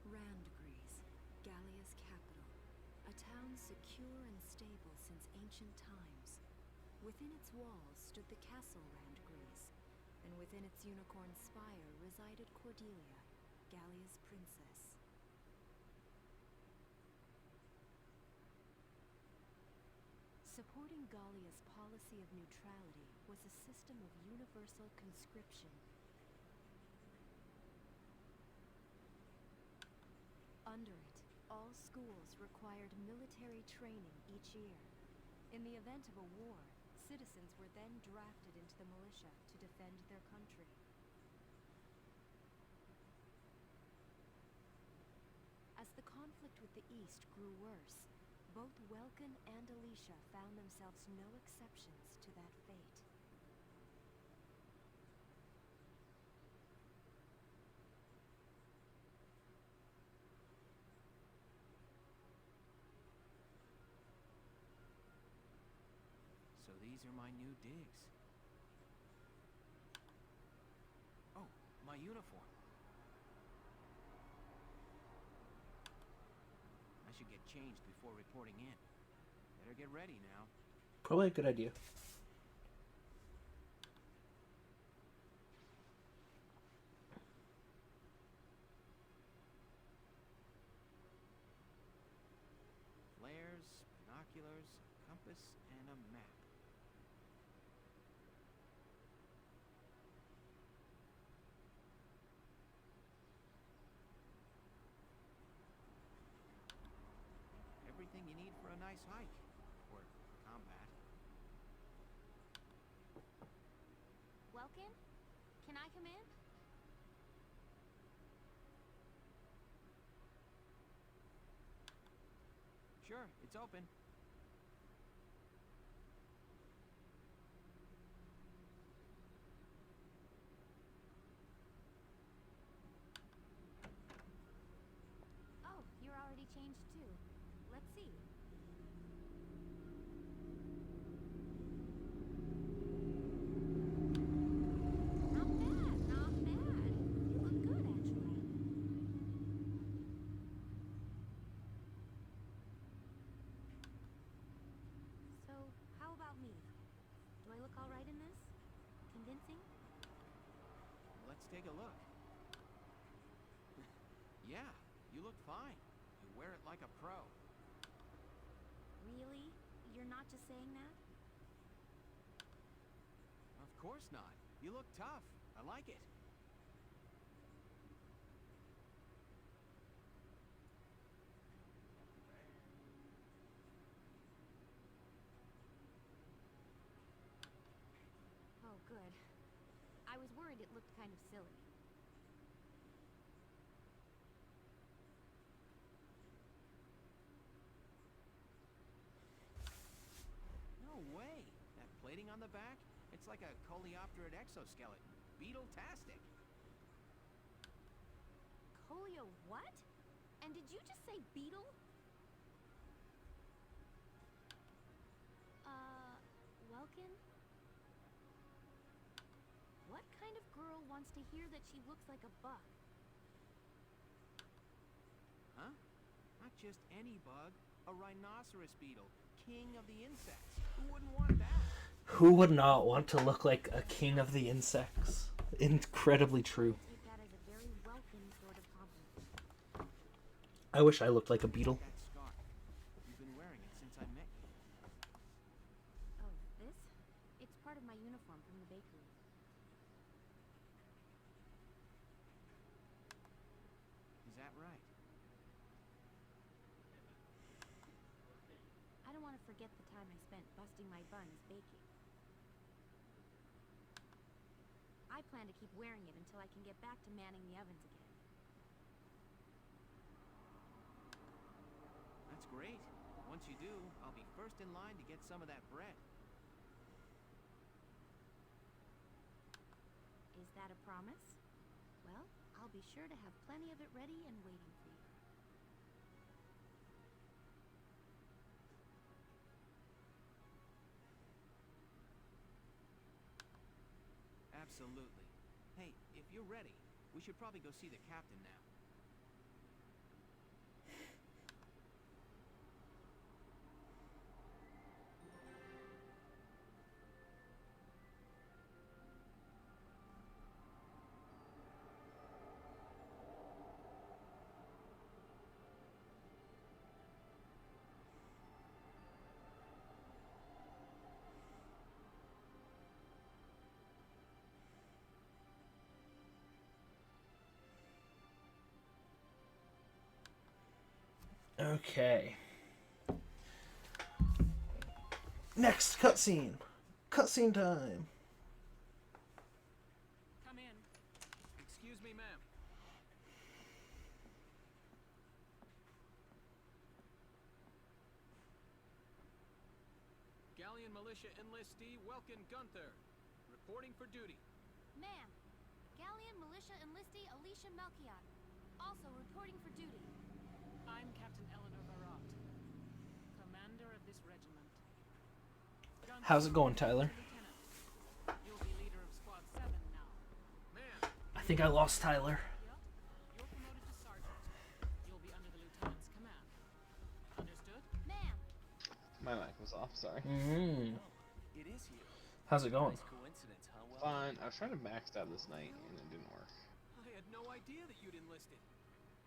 Randgries, Gallia's capital, a town secure and stable since ancient times. Within its walls stood the castle Randgries, and within its unicorn spire resided Cordelia, Gallia's princess. Supporting Gallia's policy of neutrality was a system of universal conscription. Under it, all schools required military training each year. In the event of a war, citizens were then drafted into the militia to defend their country. As the conflict with the East grew worse, both Welkin and Alicia found themselves no exceptions to that fate. So these are my new digs. Oh, my uniform. I should get changed before reporting in. Better get ready now. Probably a good idea. Flares, binoculars, a compass, and a map. Everything you need for a nice hike. Or combat. Welkin? Can I come in? Sure, it's open. Oh, you're already changed too. Let's see. Not bad, not bad. You look good, actually. So, how about me? Do I look all right in this? Convincing? Let's take a look. Yeah, you look fine. You wear it like a pro. Really? You're not just saying that? Of course not. You look tough. I like it. Oh, good. I was worried it looked kind of silly. No way. That plating on the back? It's like a coleopterate exoskeleton. Beetle-tastic. Colio what? And did you just say beetle? Welkin? What kind of girl wants to hear that she looks like a bug? Huh? Not just any bug. A rhinoceros beetle. king of the insects. Who wouldn't want that? Who would not want to look like a king of the insects? Incredibly true. I take that as a very welcome sort of compliment. I wish I looked like a beetle. That scarf. You've been wearing it since I met you. Oh, this? It's part of my uniform from the bakery. Is that right? I don't want to forget the time I spent busting my buns baking. I plan to keep wearing it until I can get back to manning the ovens again. That's great. Once you do, I'll be first in line to get some of that bread. Is that a promise? Well, I'll be sure to have plenty of it ready and waiting for you. Absolutely. Hey, if you're ready, we should probably go see the captain now. Okay. Next cutscene. Cutscene time. Come in. Excuse me, ma'am. Galleon Militia Enlistee Welkin Gunther, reporting for duty. Ma'am, Galleon Militia Enlistee Alicia Melchior, also reporting for duty. I'm Captain Eleanor Barat, commander of this regiment. Gunther, How's it going, Tyler? Lieutenant. You'll be leader of Squad 7 now. Ma'am, I think I lost Tyler. Yep. You're promoted to sergeant. You'll be under the lieutenant's command. Understood? Ma'am! My mic was off, sorry. Mm-hmm. It is you. How's it going? Nice coincidence, huh? Well, Fine, I was trying to max out this night and it didn't work. I had no idea that you'd enlisted.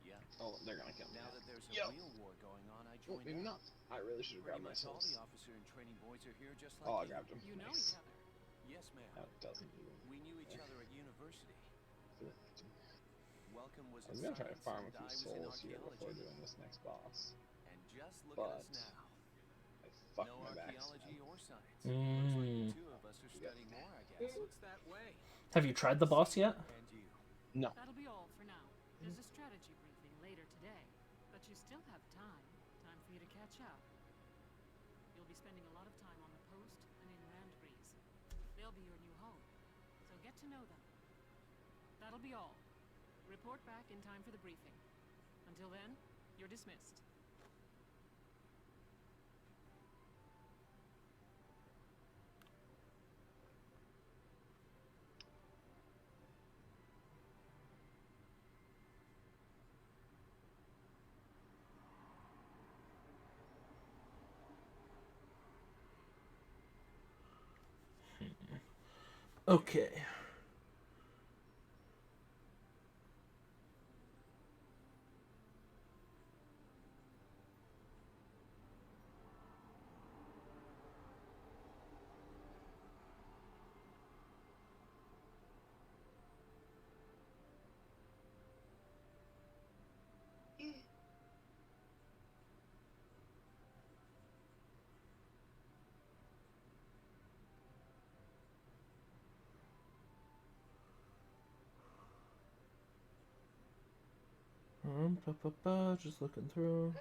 yeah. Oh, they're gonna kill me. Now that there's a Yo. real war going on, I Oh, joined maybe up. not. I really should have Pretty grabbed much all myself. the officer and training boys are here just like Oh, I you. grabbed him. You know Nice. each other. Yes, ma'am. That doesn't even. We knew each other at university. Welcome was I was in gonna try to science farm a and few I was in souls here before archaeology. doing this next boss. And just look at us But now. I fucked No my back. archaeology or science. Looks like Mm. the two of us are studying more, I guess. Looks that way. Have you tried the boss yet? And you. No. That'll be all for now. There's a strategy briefing later today, but you still have time. Time for you to catch up. You'll be spending a lot of time on the post and in Randbreeze. They'll be your new home, so get to know them. That'll be all. Report back in time for the briefing. Until then, you're dismissed. Okay. Just looking through.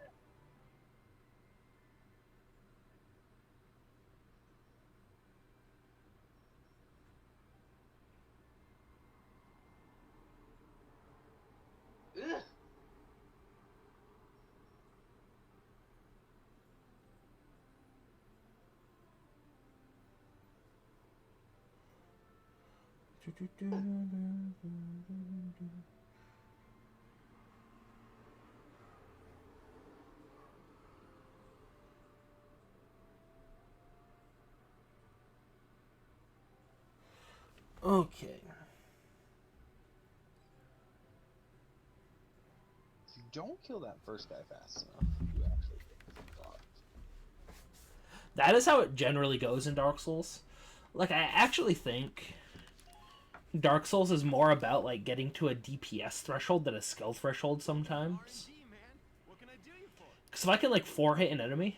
Ugh. Okay. If you don't kill that first guy fast enough, you actually get fucked. That is how it generally goes in Dark Souls. Like, I actually think Dark Souls is more about, like, getting to a DPS threshold than a skill threshold sometimes. R&D, man. What can I do you for? Because if I can, like, 4-hit an enemy,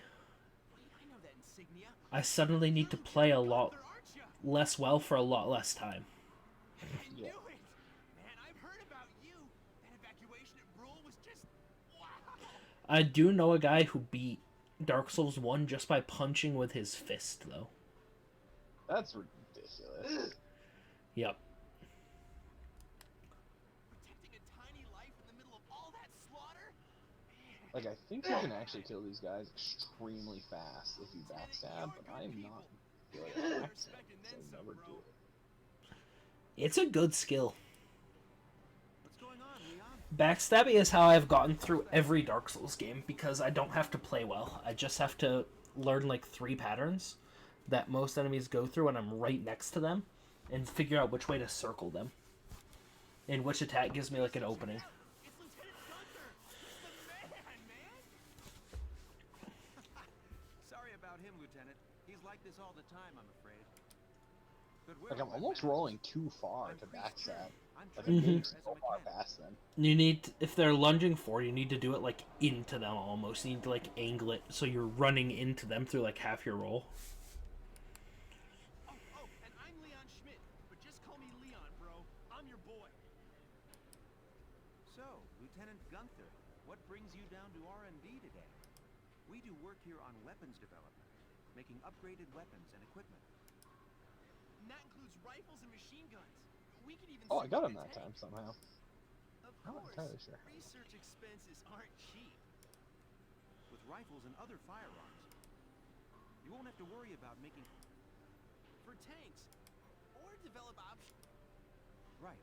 I know that insignia. I suddenly need to play a lot Gunther, aren't ya? less well for a lot less time. I knew Yeah. it! Man, I've heard about you! That evacuation at Brule was just... wow! I do know a guy who beat Dark Souls 1 just by punching with his fist, though. That's ridiculous. Yep. Protecting a tiny life in the middle of all that slaughter? Like, I think you can actually kill these guys extremely fast if you backstab, but I am not good at backstabbing, so I never do it. It's a good skill. What's going on, Leon? Backstabbing is how I've gotten through every Dark Souls game, because I don't have to play well. I just have to learn, like, 3 patterns that most enemies go through when I'm right next to them, and figure out which way to circle them. And which attack gives me, like, an opening. It's Lieutenant Gunther! He's the man! Sorry about him, Lieutenant. He's like this all the time, I'm afraid. Like, I'm almost rolling too far to backstab. Like, I'm I'm Mhm. getting so far past them. You need, if they're lunging forward, you need to do it, like, into them almost. You need to, like, angle it so you're running into them through, like, half your roll. Oh, and I'm Leon Schmidt, but just call me Leon, bro. I'm your boy. So, Lieutenant Gunther, what brings you down to R&D today? We do work here on weapons development, making upgraded weapons and equipment. And that includes rifles and machine guns. We could even Oh, I got him simulate that time tanks. somehow. Of I'm not course, entirely sure. research expenses aren't cheap. With rifles and other firearms, you won't have to worry about making... For tanks, or develop options. Right.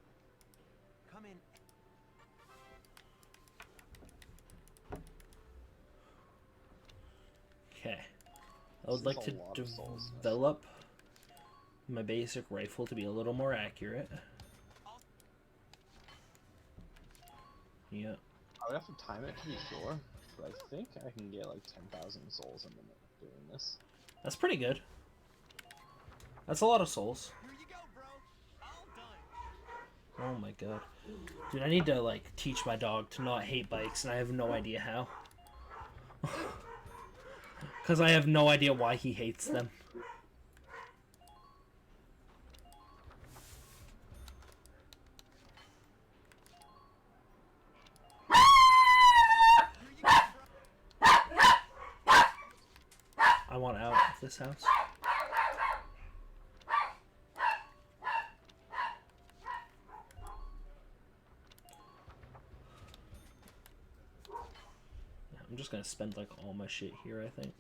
Come in... Okay. I would This like is to a lot of souls. develop my basic rifle to be a little more accurate. Yep. I would have to time it to be sure, but I think I can get like 10,000 souls a minute doing this. That's pretty good. That's a lot of souls. Here you go, bro. All done. Oh my god. Dude, I need to, like, teach my dog to not hate bikes, and I have no idea how. Because I have no idea why he hates them. I want out of this house. I'm just gonna spend, like, all my shit here, I think.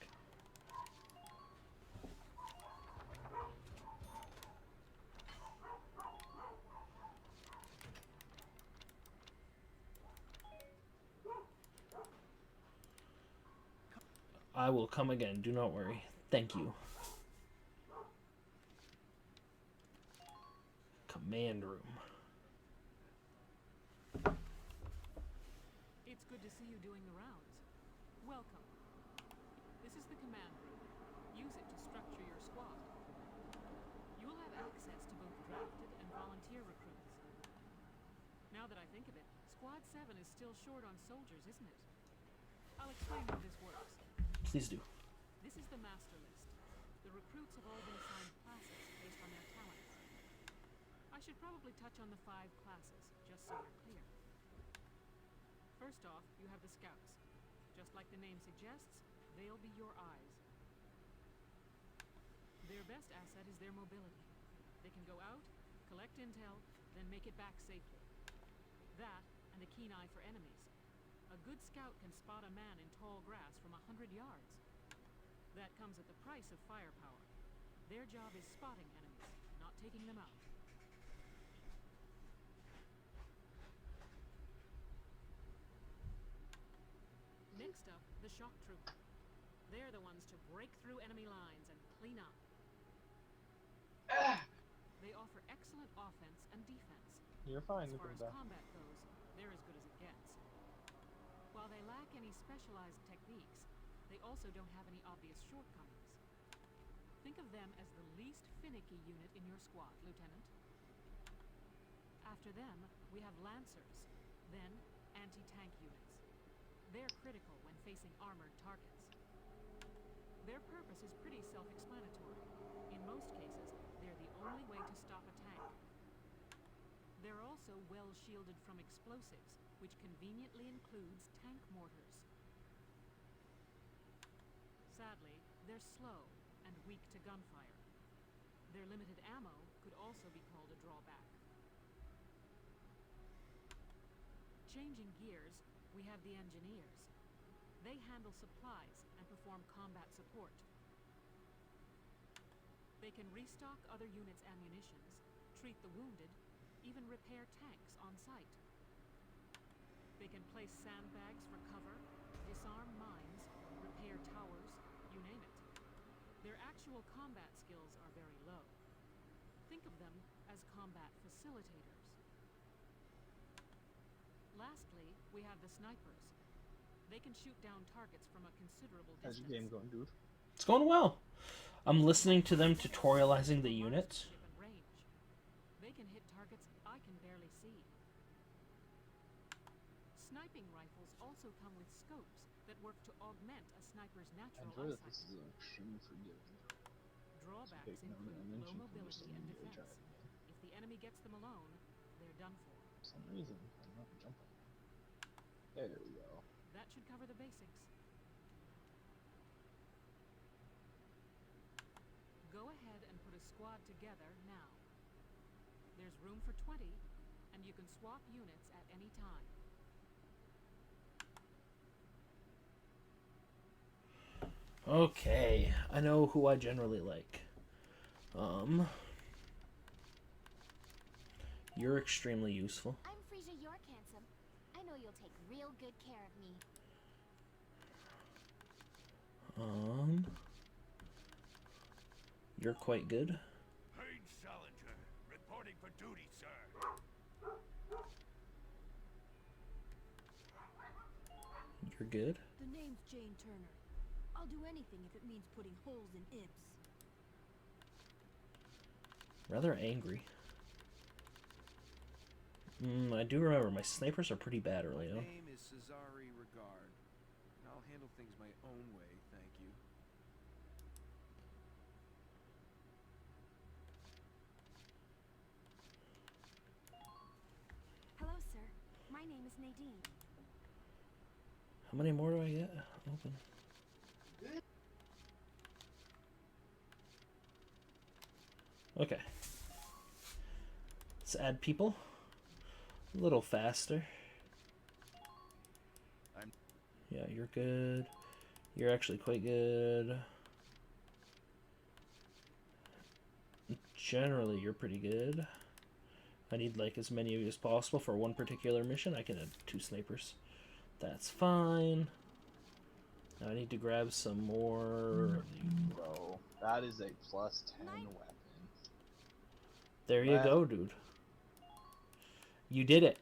I will come again, do not worry. Thank you. Command room. It's good to see you doing the rounds. Welcome. This is the command room. Use it to structure your squad. You will have access to both drafted and volunteer recruits. Now that I think of it, Squad 7 is still short on soldiers, isn't it? I'll explain how this works. Please do. This is the master list. The recruits have all been assigned classes based on their talents. I should probably touch on the 5 classes, just so we're clear. First off, you have the scouts. Just like the name suggests, they'll be your eyes. Their best asset is their mobility. They can go out, collect intel, then make it back safely. That, and a keen eye for enemies. A good scout can spot a man in tall grass from 100 yards. That comes at the price of firepower. Their job is spotting enemies, not taking them out. Next up, the shock troop. They're the ones to break through enemy lines and clean up. They offer excellent offense and defense. You're fine, As far as Nikolai. combat goes, they're as good as it gets. While they lack any specialized techniques, they also don't have any obvious shortcomings. Think of them as the least finicky unit in your squad, Lieutenant. After them, we have Lancers, then anti-tank units. They're critical when facing armored targets. Their purpose is pretty self-explanatory. In most cases, they're the only way to stop a tank. They're also well shielded from explosives, which conveniently includes tank mortars. Sadly, they're slow and weak to gunfire. Their limited ammo could also be called a drawback. Changing gears, we have the engineers. They handle supplies and perform combat support. They can restock other units' ammunitions, treat the wounded, even repair tanks on site. They can place sandbags for cover, disarm mines, repair towers, you name it. Their actual combat skills are very low. Think of them as combat facilitators. Lastly, we have the snipers. They can shoot down targets from a considerable How's distance. your game going, dude? It's going well. I'm listening to them tutorializing the units. They can hit targets I can barely see. Sniping rifles also come with scopes that work to augment a sniper's I natural enjoy that this eyesight. is an extreme forgiving. Drawbacks Big note include I low mentioned mobility and previously, defense. If the enemy gets them alone, they're done for. For some reason, I'm not jumping. There we go. That should cover the basics. Go ahead and put a squad together now. There's room for 20, and you can swap units at any time. Okay, I know who I generally like. You're extremely useful. I'm Frisia York Handsome. I know you'll take real good care of me. You're quite good. Page Salinger, reporting for duty, sir. You're good. The name's Jane Turner. I'll do anything if it means putting holes in imps. Rather angry. I do remember my snipers are pretty bad early My on. name is Cesare Regard, and I'll handle things my own way, thank you. Hello, sir. My name is Nadine. How many more do I get? Open. Okay. Let's add people. A little faster. Yeah, you're good. You're actually quite good. Generally, you're pretty good. I need like as many of you as possible for one particular mission. I can add 2 snipers. That's fine. Now I need to grab some more. Bro, that is a +10 weapon. There you go, dude. You did it.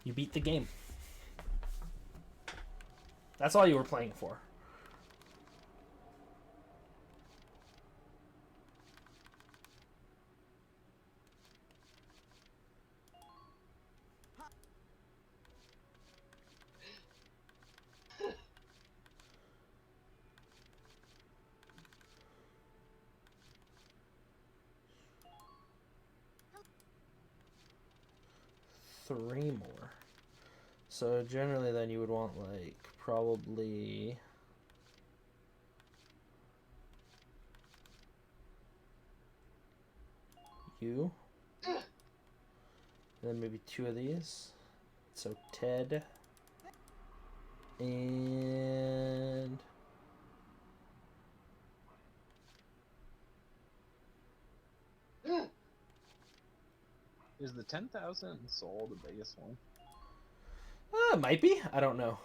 You beat the game. That's all you were playing for. Three more. So generally then you would want like probably you. And then maybe 2 of these. So Ted and Is the 10,000 soul the biggest one? might be. I don't know.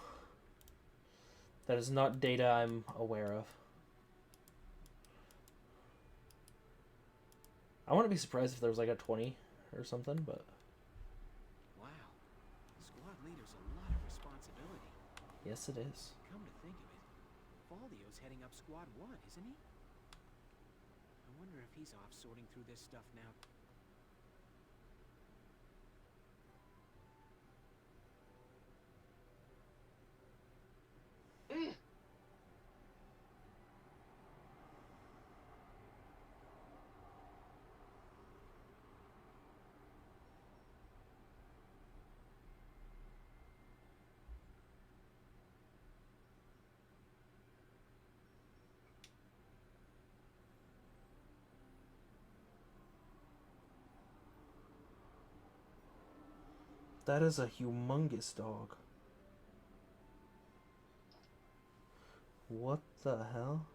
That is not data I'm aware of. I wouldn't be surprised if there was like a 20 or something, but Wow. Squad leader's a lot of responsibility. yes, it is. Come to think of it, Faldio's heading up Squad 1, isn't he? I wonder if he's off sorting through this stuff now. That is a humongous dog. What the hell?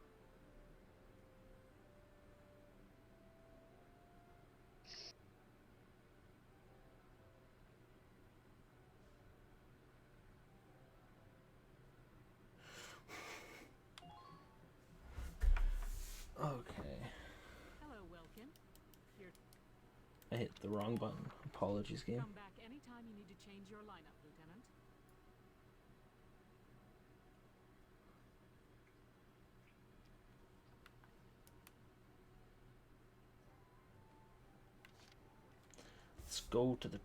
Okay. Hello, Welkin. You're I hit the wrong button. Apologies, game. come back anytime you need to change your lineup, Lieutenant. Let's go to the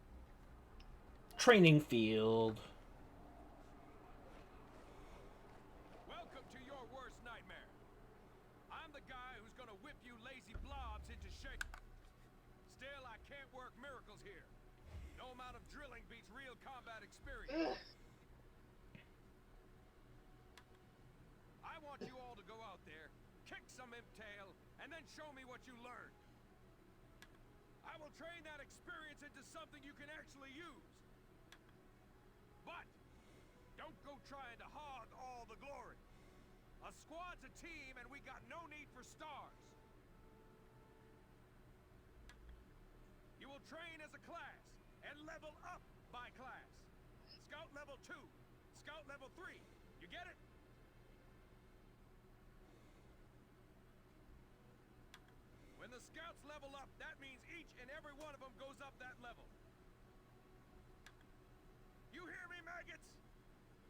training field. Welcome to your worst nightmare. I'm the guy who's gonna whip you lazy blobs into shape. Still, I can't work miracles here. No amount of drilling beats real combat experience. I want you all to go out there, kick some imp tail, and then show me what you learned. I will train that experience into something you can actually use. But don't go trying to hog all the glory. A squad's a team, and we got no need for stars. You will train as a class and level up by class. Scout level 2, Scout level 3. You get it? When the scouts level up, that means each and every one of them goes up that level. You hear me, maggots?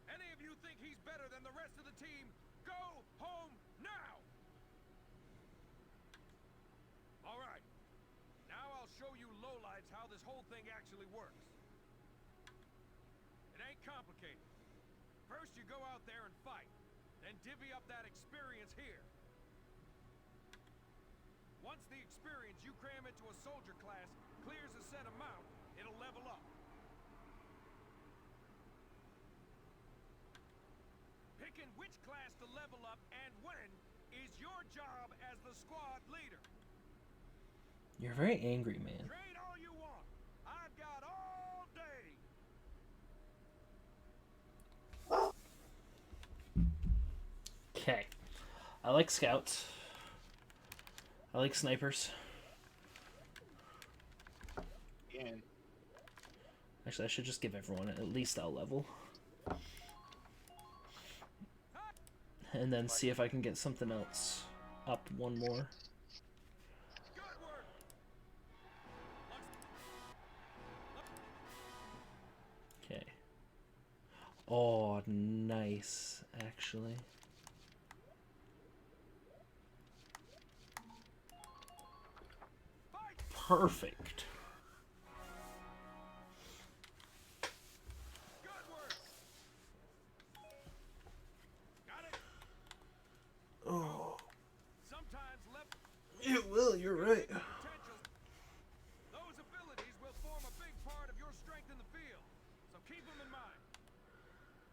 Any of you think he's better than the rest of the team? Go home now! All right. Now I'll show you lowlights how this whole thing actually works. It ain't complicated. First you go out there and fight, then divvy up that experience here. Once the experience you cram into a soldier class clears a set amount, it'll level up. Picking which class to level up and when is your job as the squad leader. You're very angry, man. Trade all you want. I've got all day. Okay. I like scouts. I like snipers. And Actually, I should just give everyone at least a level. And then see if I can get something else up one more. Good work. Okay. Oh, nice, actually. Perfect. Good work. Got it. Oh, Sometimes left it will, you're right. potential. Those abilities will form a big part of your strength in the field, so keep them in mind.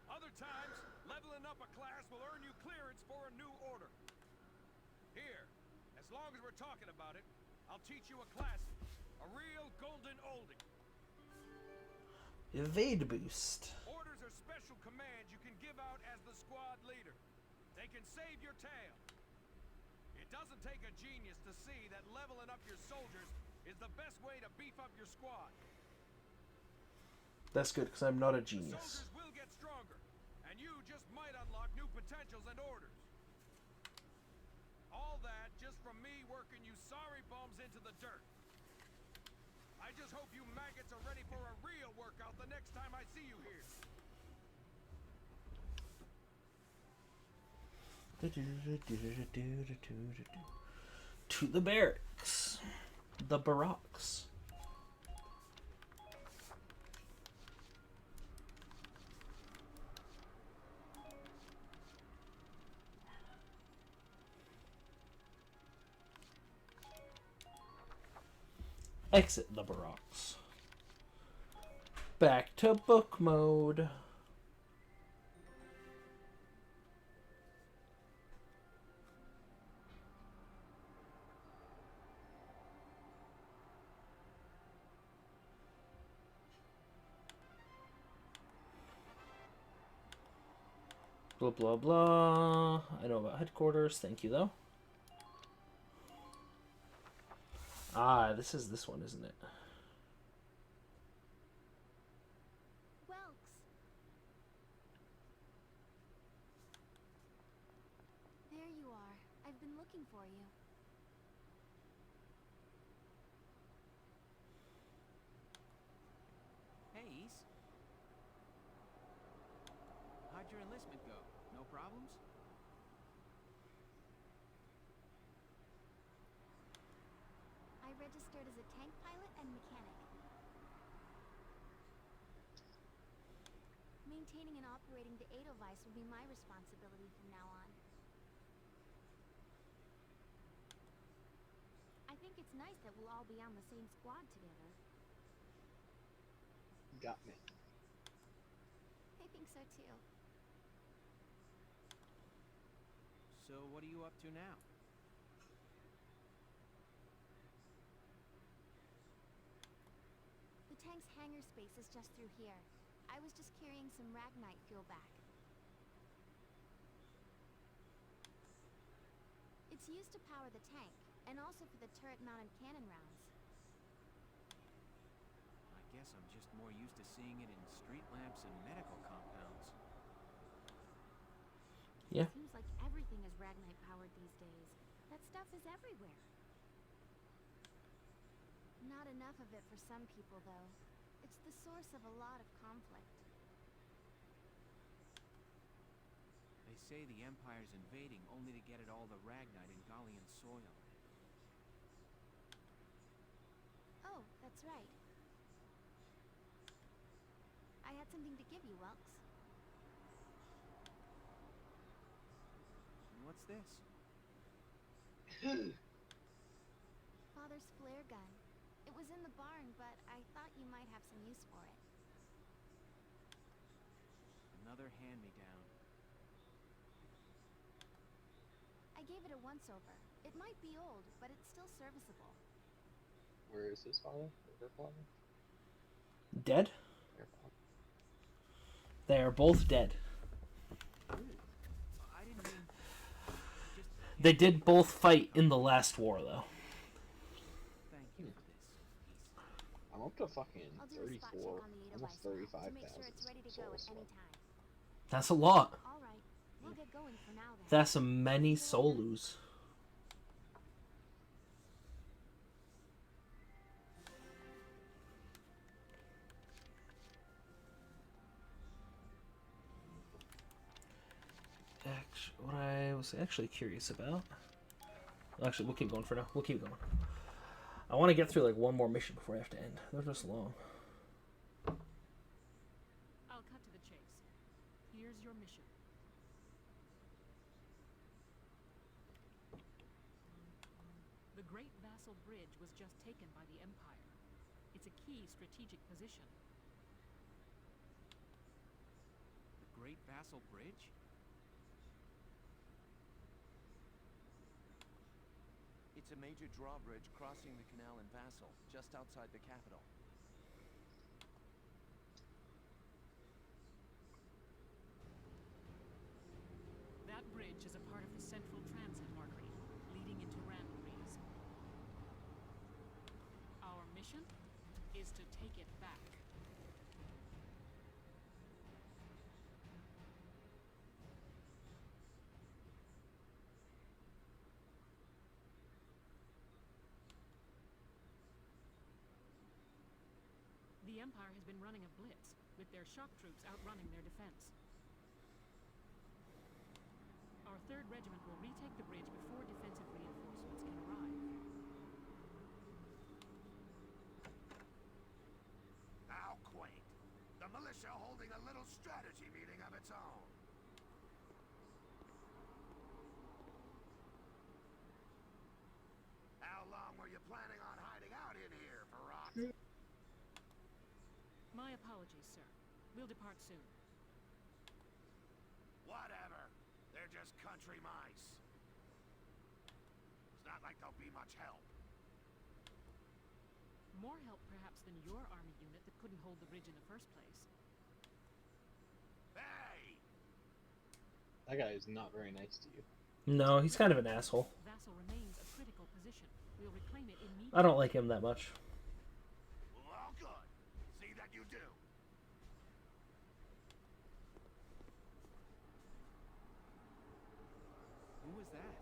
Other times, leveling up a class will earn you clearance for a new order. Here, as long as we're talking about it, I'll teach you a classic, a real golden oldie. Evade boost. Orders are special commands you can give out as the squad leader. They can save your tail. It doesn't take a genius to see that leveling up your soldiers is the best way to beef up your squad. That's good, because I'm not a The genius. soldiers will get stronger, and you just might unlock new potentials and orders. All that just from me working you sorry bums into the dirt. just hope you maggots are ready for a real workout the next time I see you here. To the barracks. The barracks. Exit the barracks. Back to book mode. Blah, blah, blah. I know about headquarters. Thank you, though. Ah, this is this one, isn't it? Welks. There you are. I've been looking for you. Hey, East. How'd your enlistment go? No problems? I registered as a tank pilot and mechanic. Maintaining and operating the Edelweiss will be my responsibility from now on. I think it's nice that we'll all be on the same squad together. Got me. I think so too. So what are you up to now? The tank's hangar space is just through here. I was just carrying some Ragnite fuel back. It's used to power the tank, and also for the turret-mounted cannon rounds. I guess I'm just more used to seeing it in street lamps and medical compounds. Yeah. Seems like everything is Ragnite powered these days. That stuff is everywhere. Not enough of it for some people, though. It's the source of a lot of conflict. They say the Empire's invading only to get at all the Ragnite in Gallian soil. Oh, that's right. I had something to give you, Welks. And what's this? Father's flare gun. It was in the barn, but I thought you might have some use for it. Another hand-me-down. I gave it a once-over. It might be old, but it's still serviceable. Where is his father? Or her father? Dead? Their father. They are both dead. I didn't mean... Just... They did both fight in the last war, though. Thank you for this, East. I'm up to fucking I'll do a spot check 34, on the almost Edelweiss now 35,000 to make sure it's ready to go at any time. That's a lot. All right, we'll get going for now then. That's a many Solus. What I was actually curious about... Actually, we'll keep going for now. We'll keep going. I want to get through like one more mission before I have to end. They're just long. I'll cut to the chase. Here's your mission. The Great Vassal Bridge was just taken by the Empire. It's a key strategic position. The Great Vassal Bridge? It's a major drawbridge crossing the canal in Vassal, just outside the capital. That bridge is a part of the central transit artery, leading into Randries. Our mission is to take it back. The Empire has been running a blitz, with their shock troops outrunning their defense. Our 3rd Regiment will retake the bridge before defensive reinforcements can arrive. How quaint. The militia holding a little strategy meeting of its own. How long were you planning on hiding out in here, Farrak? My apologies, sir. We'll depart soon. Whatever. They're just country mice. It's not like they'll be much help. More help, perhaps, than your army unit that couldn't hold the bridge in the first place. Hey! That guy is not very nice to you. No, he's kind of an asshole. Vassal remains a critical position. We'll reclaim it immediately. I don't like him that much. Well, good. See that you do. Who was that?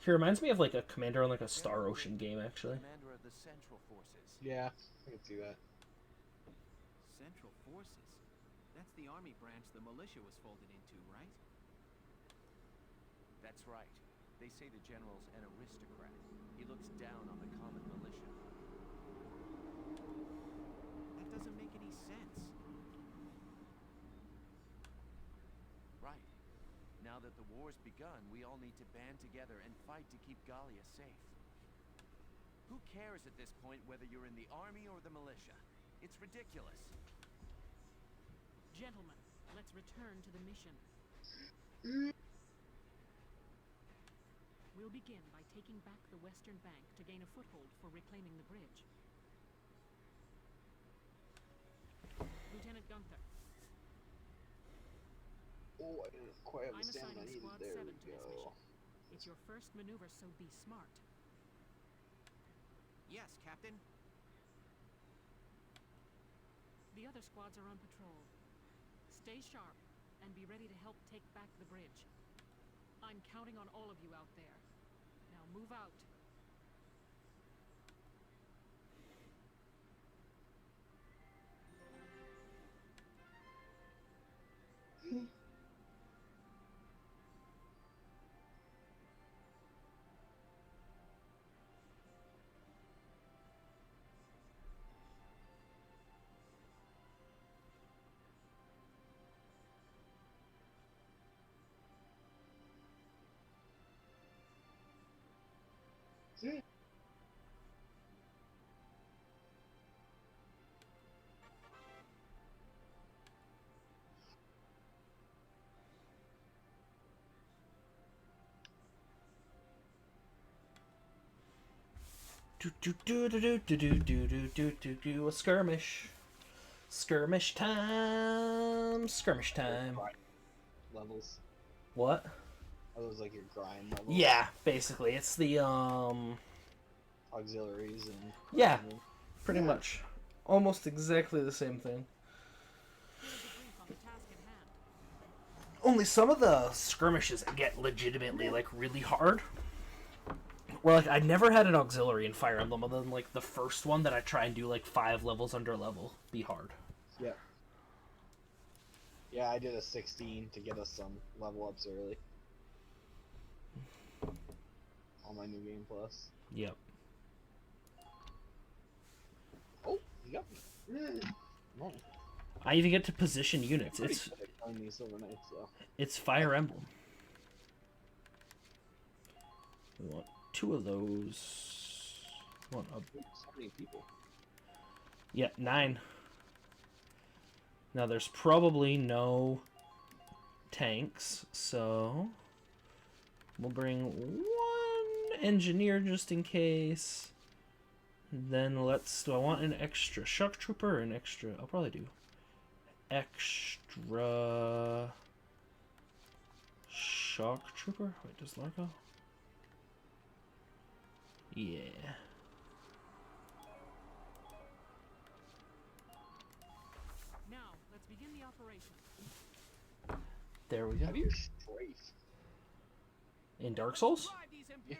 He reminds me of like a commander on like a Star Ocean game, actually. Commander of the Central Forces. Yeah, I can see that. Central Forces? That's the army branch the militia was folded into, right? That's right. They say the general's an aristocrat. He looks down on the common militia. That doesn't make any sense. Right. Now that the war's begun, we all need to band together and fight to keep Gallia safe. Who cares at this point whether you're in the army or the militia? It's ridiculous. Gentlemen, let's return to the mission. We'll begin by taking back the western bank to gain a foothold for reclaiming the bridge. Lieutenant Gunther. Oh, I didn't quite have I'm the stamina I assigning needed. Squad There 7 we to this go. mission. It's your first maneuver, so be smart. Yes, Captain. The other squads are on patrol. Stay sharp and be ready to help take back the bridge. I'm counting on all of you out there. Now move out. A skirmish. Skirmish time. Skirmish time. Levels. What? Are those like your grind levels? Yeah, basically. It's the auxiliaries and yeah, pretty much. Almost exactly the same thing. Only some of the skirmishes get legitimately like really hard. Where like I never had an auxiliary in Fire Emblem other than like the first one that I try and do like 5 levels under level be hard. Yeah. Yeah, I did a 16 to get us some level ups early. On my new game plus. Yep. Oh, you got me. No. I even get to position units. It's it's Fire Emblem. We want 2 of those. One up. So many people. Yeah, 9. Now there's probably no tanks, so we'll bring 1 engineer just in case. Then do I want an extra shock trooper or an extra? I'll probably do extra shock trooper. Wait, does Largo? Yeah. Now, let's begin the operation. There we go. How do you strafe? In Dark Souls? Yeah.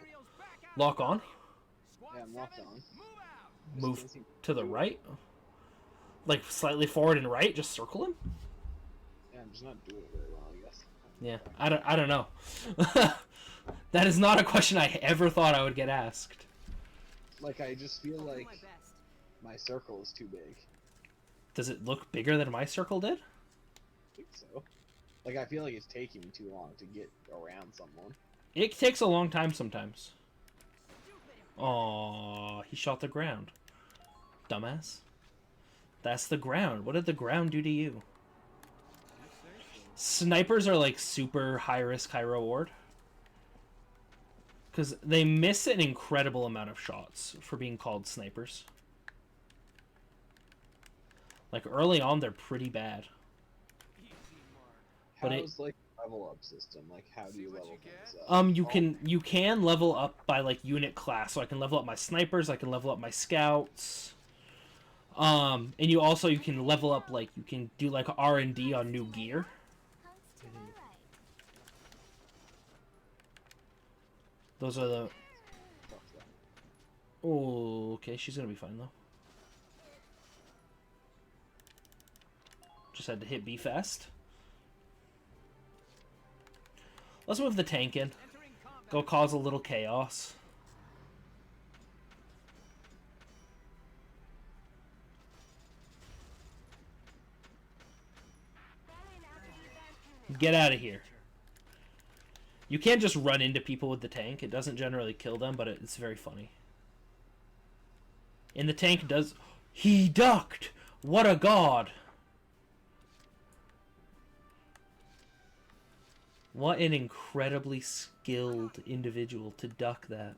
Lock on? Yeah, I'm locked on. Move can't seem to the do it. right? Like slightly forward and right? Just circle him? Yeah, I'm just not doing it very well, I guess. Yeah, I don't know. That is not a question I ever thought I would get asked. Like, I just feel I'll do like my best. my circle is too big. Does it look bigger than my circle did? I think so. Like, I feel like it's taking me too long to get around someone. It takes a long time sometimes. Aww, he shot the ground. Dumbass. That's the ground. What did the ground do to you? Snipers are like super high risk, high reward. Because they miss an incredible amount of shots for being called snipers. Like early on, they're pretty bad. But How's like level up system? Like, how do you level things up? You can level up by like unit class. So I can level up my snipers. I can level up my scouts. And you can level up, like, you can do like R&D on new gear. Those are the... Oh, okay, she's gonna be fine, though. Just had to hit B fast. Let's move the tank in. Go cause a little chaos. Get out of here. You can't just run into people with the tank. It doesn't generally kill them, but it's very funny. And the tank does... He ducked! What a god! What an incredibly skilled individual to duck that.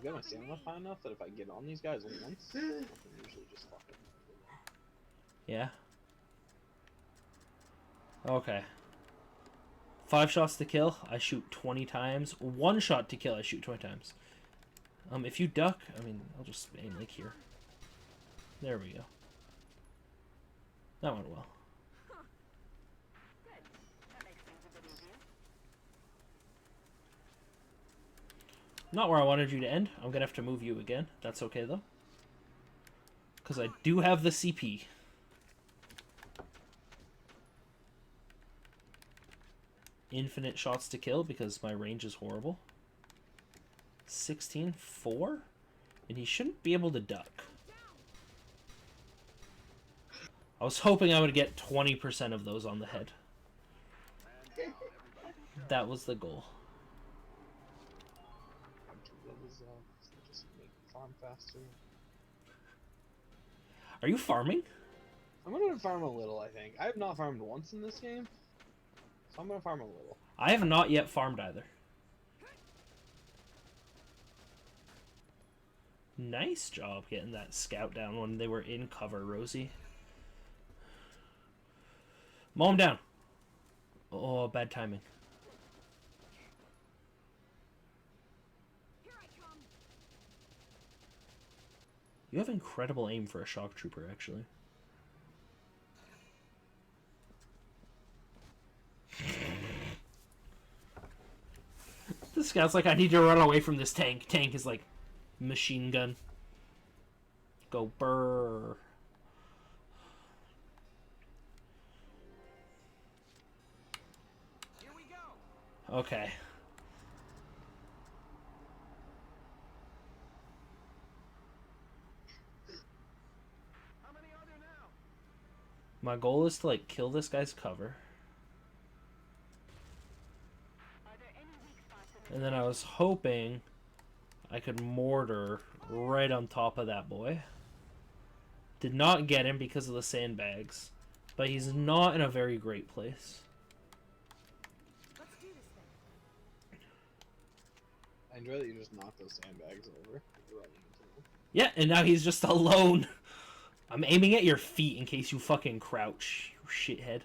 You got my stamina high enough that if I get on these guys once, I can usually just fucking... Yeah. Okay. 5 shots to kill, I shoot 20 times. 1 shot to kill, I shoot 20 times. If you duck, I mean, I'll just aim like here. There we go. That went well. Not where I wanted you to end. I'm gonna have to move you again. That's okay though. Because I do have the CP. Infinite shots to kill because my range is horrible. 16-4? And he shouldn't be able to duck. I was hoping I would get 20% of those on the head. That was the goal. Just make farm faster. Are you farming? I'm gonna farm a little, I think. I have not farmed once in this game, so I'm gonna farm a little. I have not yet farmed either. Nice job getting that scout down when they were in cover, Rosie. Mow him down. Oh, bad timing. You have incredible aim for a shock trooper, actually. The scout's like, I need to run away from this tank. Tank is like, machine gun. Go burr. Here we go. Okay. How many are there now? My goal is to like kill this guy's cover. And then I was hoping I could mortar right on top of that boy. Did not get him because of the sandbags. But he's not in a very great place. Let's do this then. I enjoy that you just knock those sandbags over. You're running into them. Yeah, and now he's just alone. I'm aiming at your feet in case you fucking crouch, you shithead.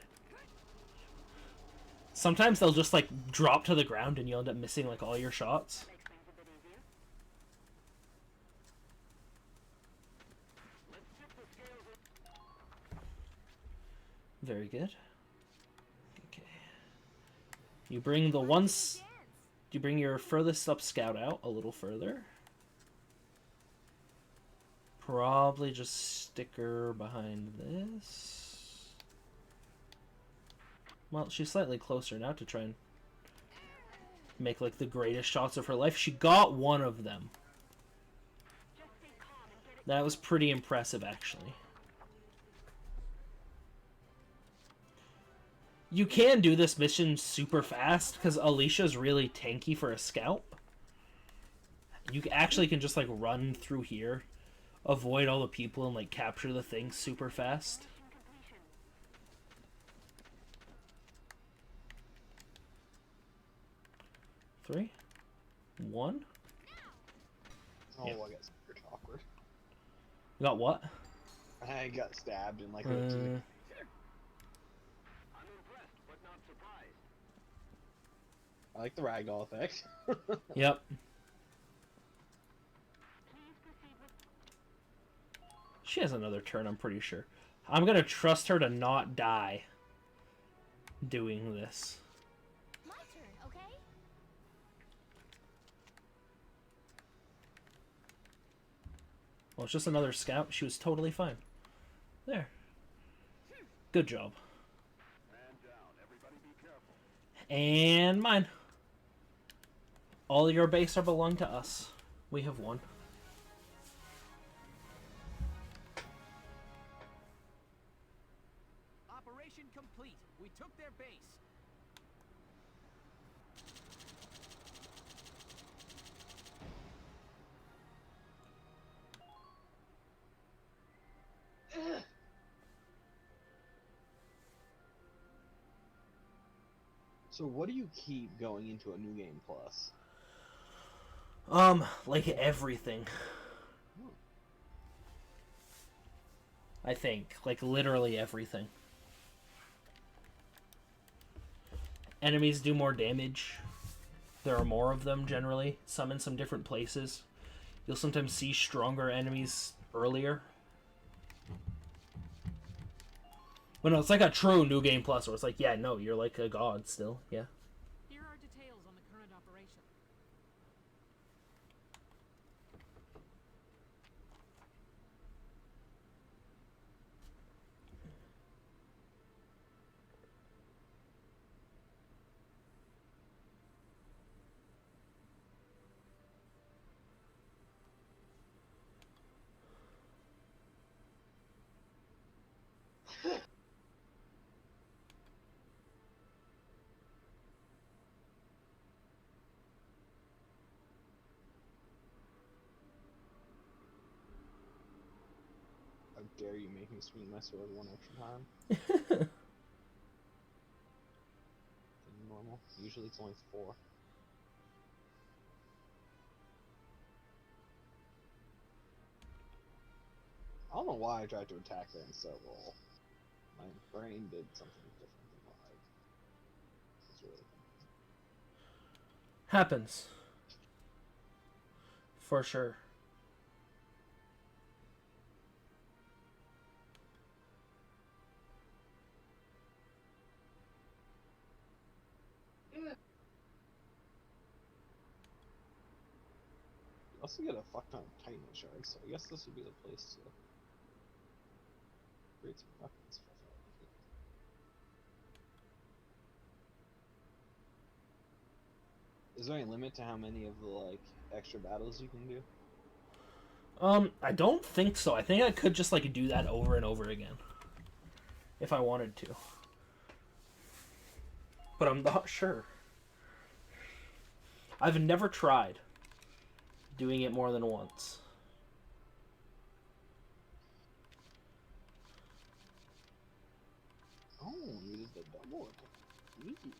Sometimes they'll just like drop to the ground and you'll end up missing like all your shots. Very good. Okay. You bring the Do you bring your furthest up scout out a little further? Probably just stick her behind this. Well, she's slightly closer now to try and make like the greatest shots of her life. She got one of them. That was pretty impressive, actually. You can do this mission super fast because Alicia's really tanky for a scout. You actually can just like run through here, avoid all the people, and like capture the thing super fast. Three, one. Oh, Yep. I got super awkward. You got what? I got stabbed in like. I like the ragdoll effect. Yep. She has another turn, I'm pretty sure. I'm gonna trust her to not die doing this. My turn, okay? Well, it's just another scout. She was totally fine. There. Good job. And mine. All your base are belong to us. We have won. Operation complete. We took their base. So what do you keep going into a new game plus? Like everything. I think. Like literally everything. Enemies do more damage. There are more of them generally. Some in some different places. You'll sometimes see stronger enemies earlier. Well, no, it's like a true New Game Plus, where it's like, yeah, no, you're like a god still, yeah. Here are details on the current operation. How dare you make me swing my sword one extra time? Than normal. Usually it's only 4. I don't know why I tried to attack there instead of roll. My brain did something different than what I was really thinking. Happens. For sure. You also get a fuck ton of Titan shards, so I guess this would be the place to create some weapons. Is there any limit to how many of the like extra battles you can do? I don't think so. I think I could just like do that over and over again. If I wanted to. But I'm not sure. I've never tried doing it more than once. Oh, you did the double attack. Sneaky.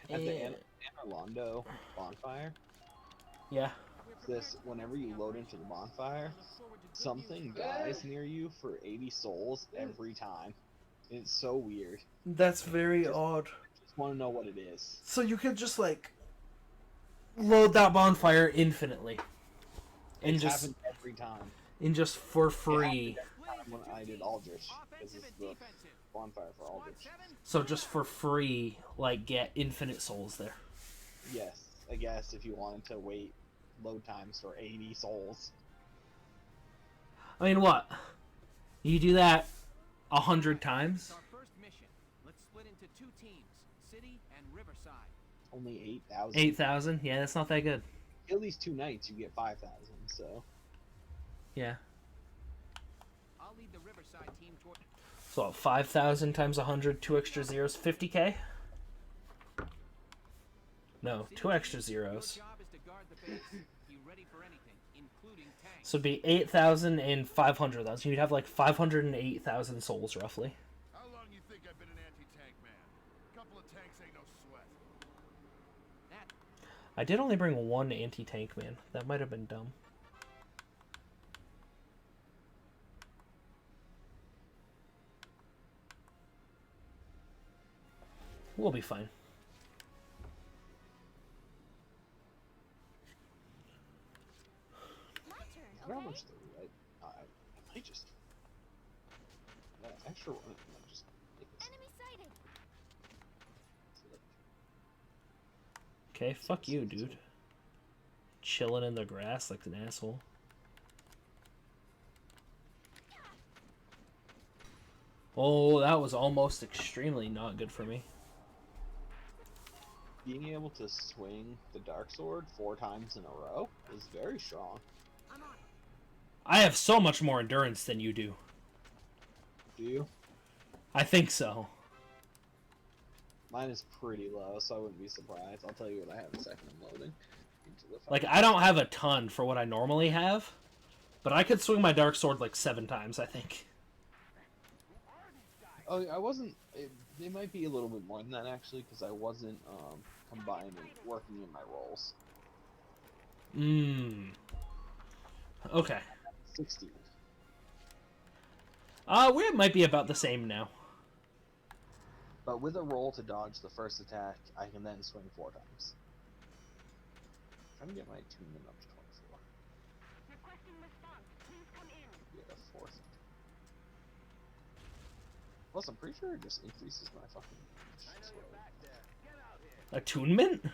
At the Anne Orlando bonfire, Yeah. this, whenever you load into the bonfire, something dies near you for 80 souls every time. It's so weird. That's very odd. Just want to know what it is. So you could just like load that bonfire infinitely, and It's just happened every time. and just for free. When I did Aldrich, this is the bonfire for Aldrich. So just for free, like get infinite souls there. Yes, I guess if you wanted to wait load times for 80 souls. I mean, what? You do that 100 times? Our first mission. Let's split into 2 teams, City and Riverside. Only 8,000. 8,000? Yeah, that's not that good. Kill these 2 nights, you get 5,000. So. Yeah. I'll lead the Riverside team toward. So 5,000 times 100, 2 extra zeros, 50k? No, 2 extra zeros. Your job is to guard the base. Be ready for anything, including tanks. So it'd be 8,000 and 500,000. You'd have like 508,000 souls roughly. How long you think I've been an anti-tank man? A couple of tanks ain't no sweat. I did only bring 1 anti-tank man. That might have been dumb. We'll be fine. My turn, I don't know how okay? much I might just. That extra one, I might just take this. Enemy sighted. Okay, fuck you, dude. Chilling in the grass like an asshole. Oh, that was almost extremely not good for me. Being able to swing the Dark Sword 4 times in a row is very strong. I'm on. I have so much more endurance than you do. Do you? I think so. Mine is pretty low, so I wouldn't be surprised. I'll tell you what I have in a second. I'm loading. Into the Like, I don't have a ton for what I normally have, but I could swing my Dark Sword like 7 times, I think. Oh, I wasn't. It might be a little bit more than that actually, because I wasn't combining, working in my roles. Okay. 16. We might be about the same now. But with a roll to dodge the first attack, I can then swing 4 times. I'm trying to get my attunement up to 24. Requesting response. Please come in. Get a 4th. Plus, I'm pretty sure it just increases my fucking. Attunement?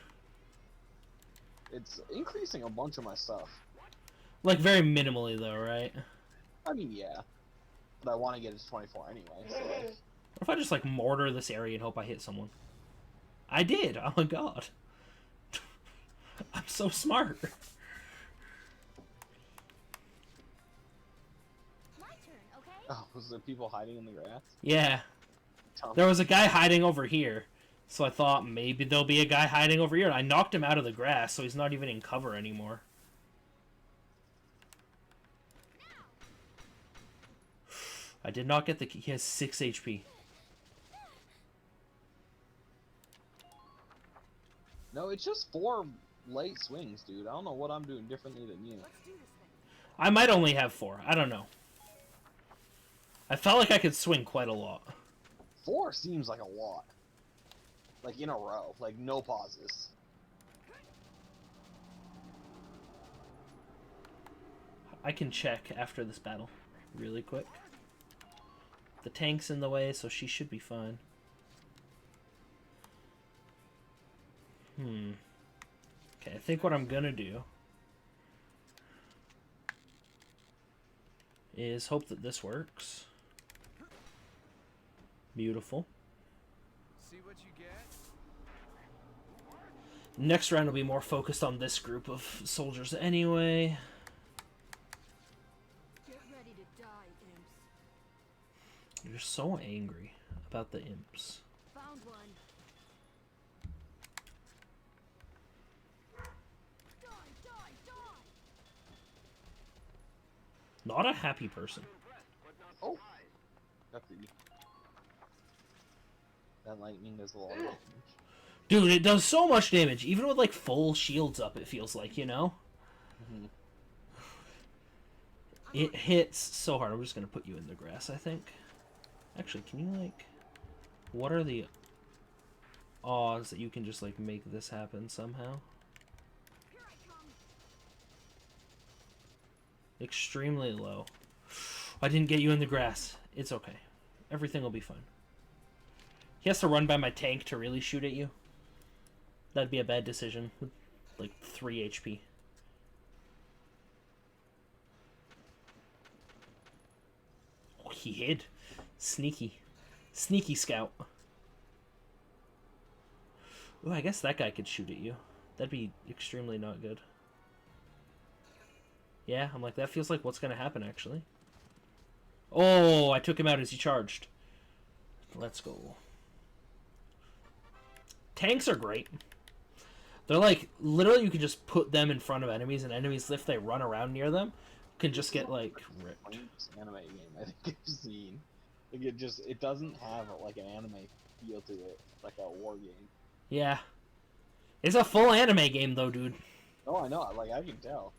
It's increasing a bunch of my stuff. Like, very minimally, though, right? I mean, yeah. But I want to get it to 24 anyway, so like... What if I just, like, mortar this area and hope I hit someone? I did! Oh my god. I'm so smart. My turn, okay? Oh, was there people hiding in the grass? Yeah. Tom. There was a guy hiding over here. So I thought maybe there'll be a guy hiding over here. And I knocked him out of the grass, so he's not even in cover anymore. I did not get the key. He has 6 HP. No, it's just 4 late swings, dude. I don't know what I'm doing differently than you. Let's do this thing. I might only have 4. I don't know. I felt like I could swing quite a lot. 4 seems like a lot. Like, in a row. Like, no pauses. I can check after this battle. Really quick. The tank's in the way, so she should be fine. Okay, I think what I'm gonna do is hope that this works. Beautiful. See what you get? Next round will be more focused on this group of soldiers anyway. Get ready to die, imps. You're so angry about the imps. Found one. Die, die, die! Not a happy person. Oh! Got the... That lightning does a lot of damage. Dude, it does so much damage, even with like full shields up, it feels like, you know? It hits so hard. I'm just gonna put you in the grass, I think. Actually, can you, like... What are the odds that you can just, like, make this happen somehow? Extremely low. I didn't get you in the grass. It's okay. Everything will be fine. He has to run by my tank to really shoot at you. That'd be a bad decision with, like, 3 HP. Oh, he hid. Sneaky. Sneaky scout. Ooh, I guess that guy could shoot at you. That'd be extremely not good. Yeah, I'm like, that feels like what's gonna happen, actually. Oh, I took him out as he charged. Let's go. Tanks are great. They're like, literally you can just put them in front of enemies, and enemies, if they run around near them, can just get, like, ripped. Anime game I think I've seen. Like, it doesn't have, like, an anime feel to it, like a war game. Yeah. It's a full anime game, though, dude. Oh, I know. Like, I can tell.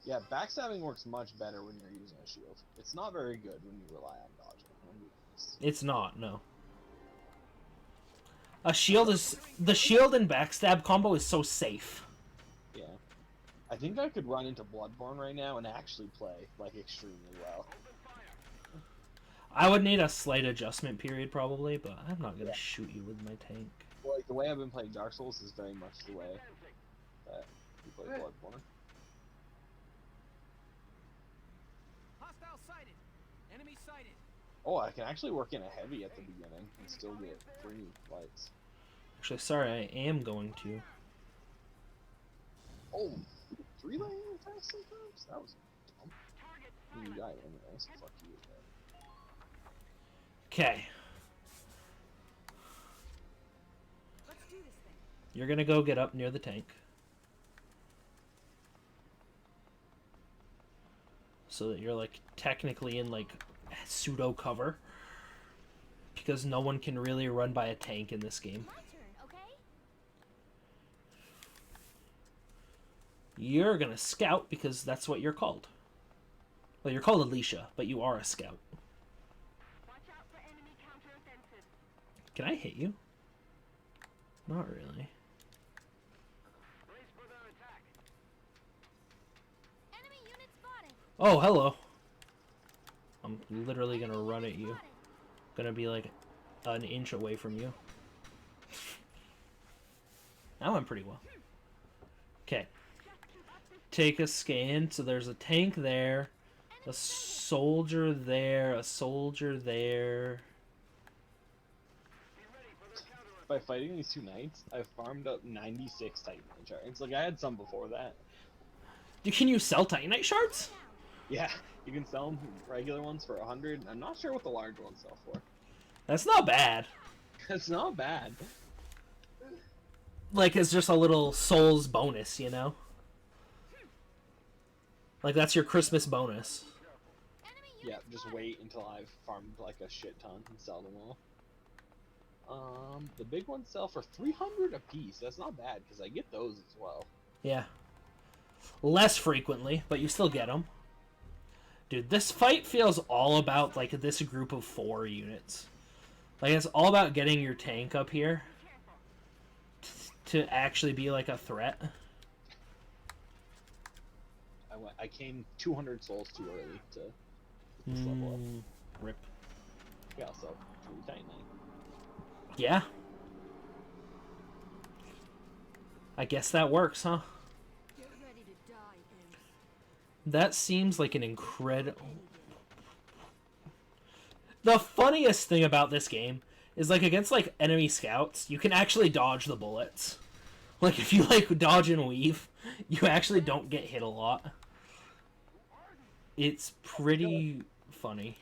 Yeah, backstabbing works much better when you're using a shield. It's not very good when you rely on dodging. It's not, no. A shield is... The shield and backstab combo is so safe. Yeah. I think I could run into Bloodborne right now and actually play, like, extremely well. I would need a slight adjustment period, probably, but I'm not gonna shoot you with my tank. Well, like, the way I've been playing Dark Souls is very much the way that you play Bloodborne. Hostile sighted. Enemy sighted. Oh, I can actually work in a heavy at the beginning and still get 3 lights. Actually, sorry, I am going to. Oh, 3 lightning attacks sometimes? That was dumb. You died anyway, so fuck you. Okay. Let's do this thing. You're gonna go get up near the tank. So that you're, like, technically in, like, pseudo cover. Because no one can really run by a tank in this game. My turn, okay? You're gonna scout because that's what you're called. Well, you're called Alicia, but you are a scout. Watch out for enemy counteroffensive. Can I hit you? Not really. Enemy unit spotted. Oh, hello. I'm literally gonna run at you. Gonna be like an inch away from you. That went pretty well. Okay. Take a scan. So there's a tank there. A soldier there. A soldier there. By fighting these 2 knights, I've farmed up 96 Titanite shards. Like, I had some before that. Can you sell Titanite shards? Yeah, you can sell them regular ones for 100. I'm not sure what the large ones sell for. That's not bad. It's not bad. Like, it's just a little souls bonus, you know? Like, that's your Christmas bonus. Yeah, just wait until I've farmed like a shit ton and sell them all. The big ones sell for 300 a piece. That's not bad because I get those as well. Yeah. Less frequently, but you still get them. Dude, this fight feels all about, like, this group of 4 units. Like, it's all about getting your tank up here to actually be, like, a threat. I came 200 souls too early to get this level up. Rip. Yeah, so 3 Titanite. Yeah. I guess that works, huh? Get ready to die, Imps. That seems like an incredible... The funniest thing about this game is, like, against, like, enemy scouts, you can actually dodge the bullets. Like, if you, like, dodge and weave, you actually don't get hit a lot. It's pretty funny.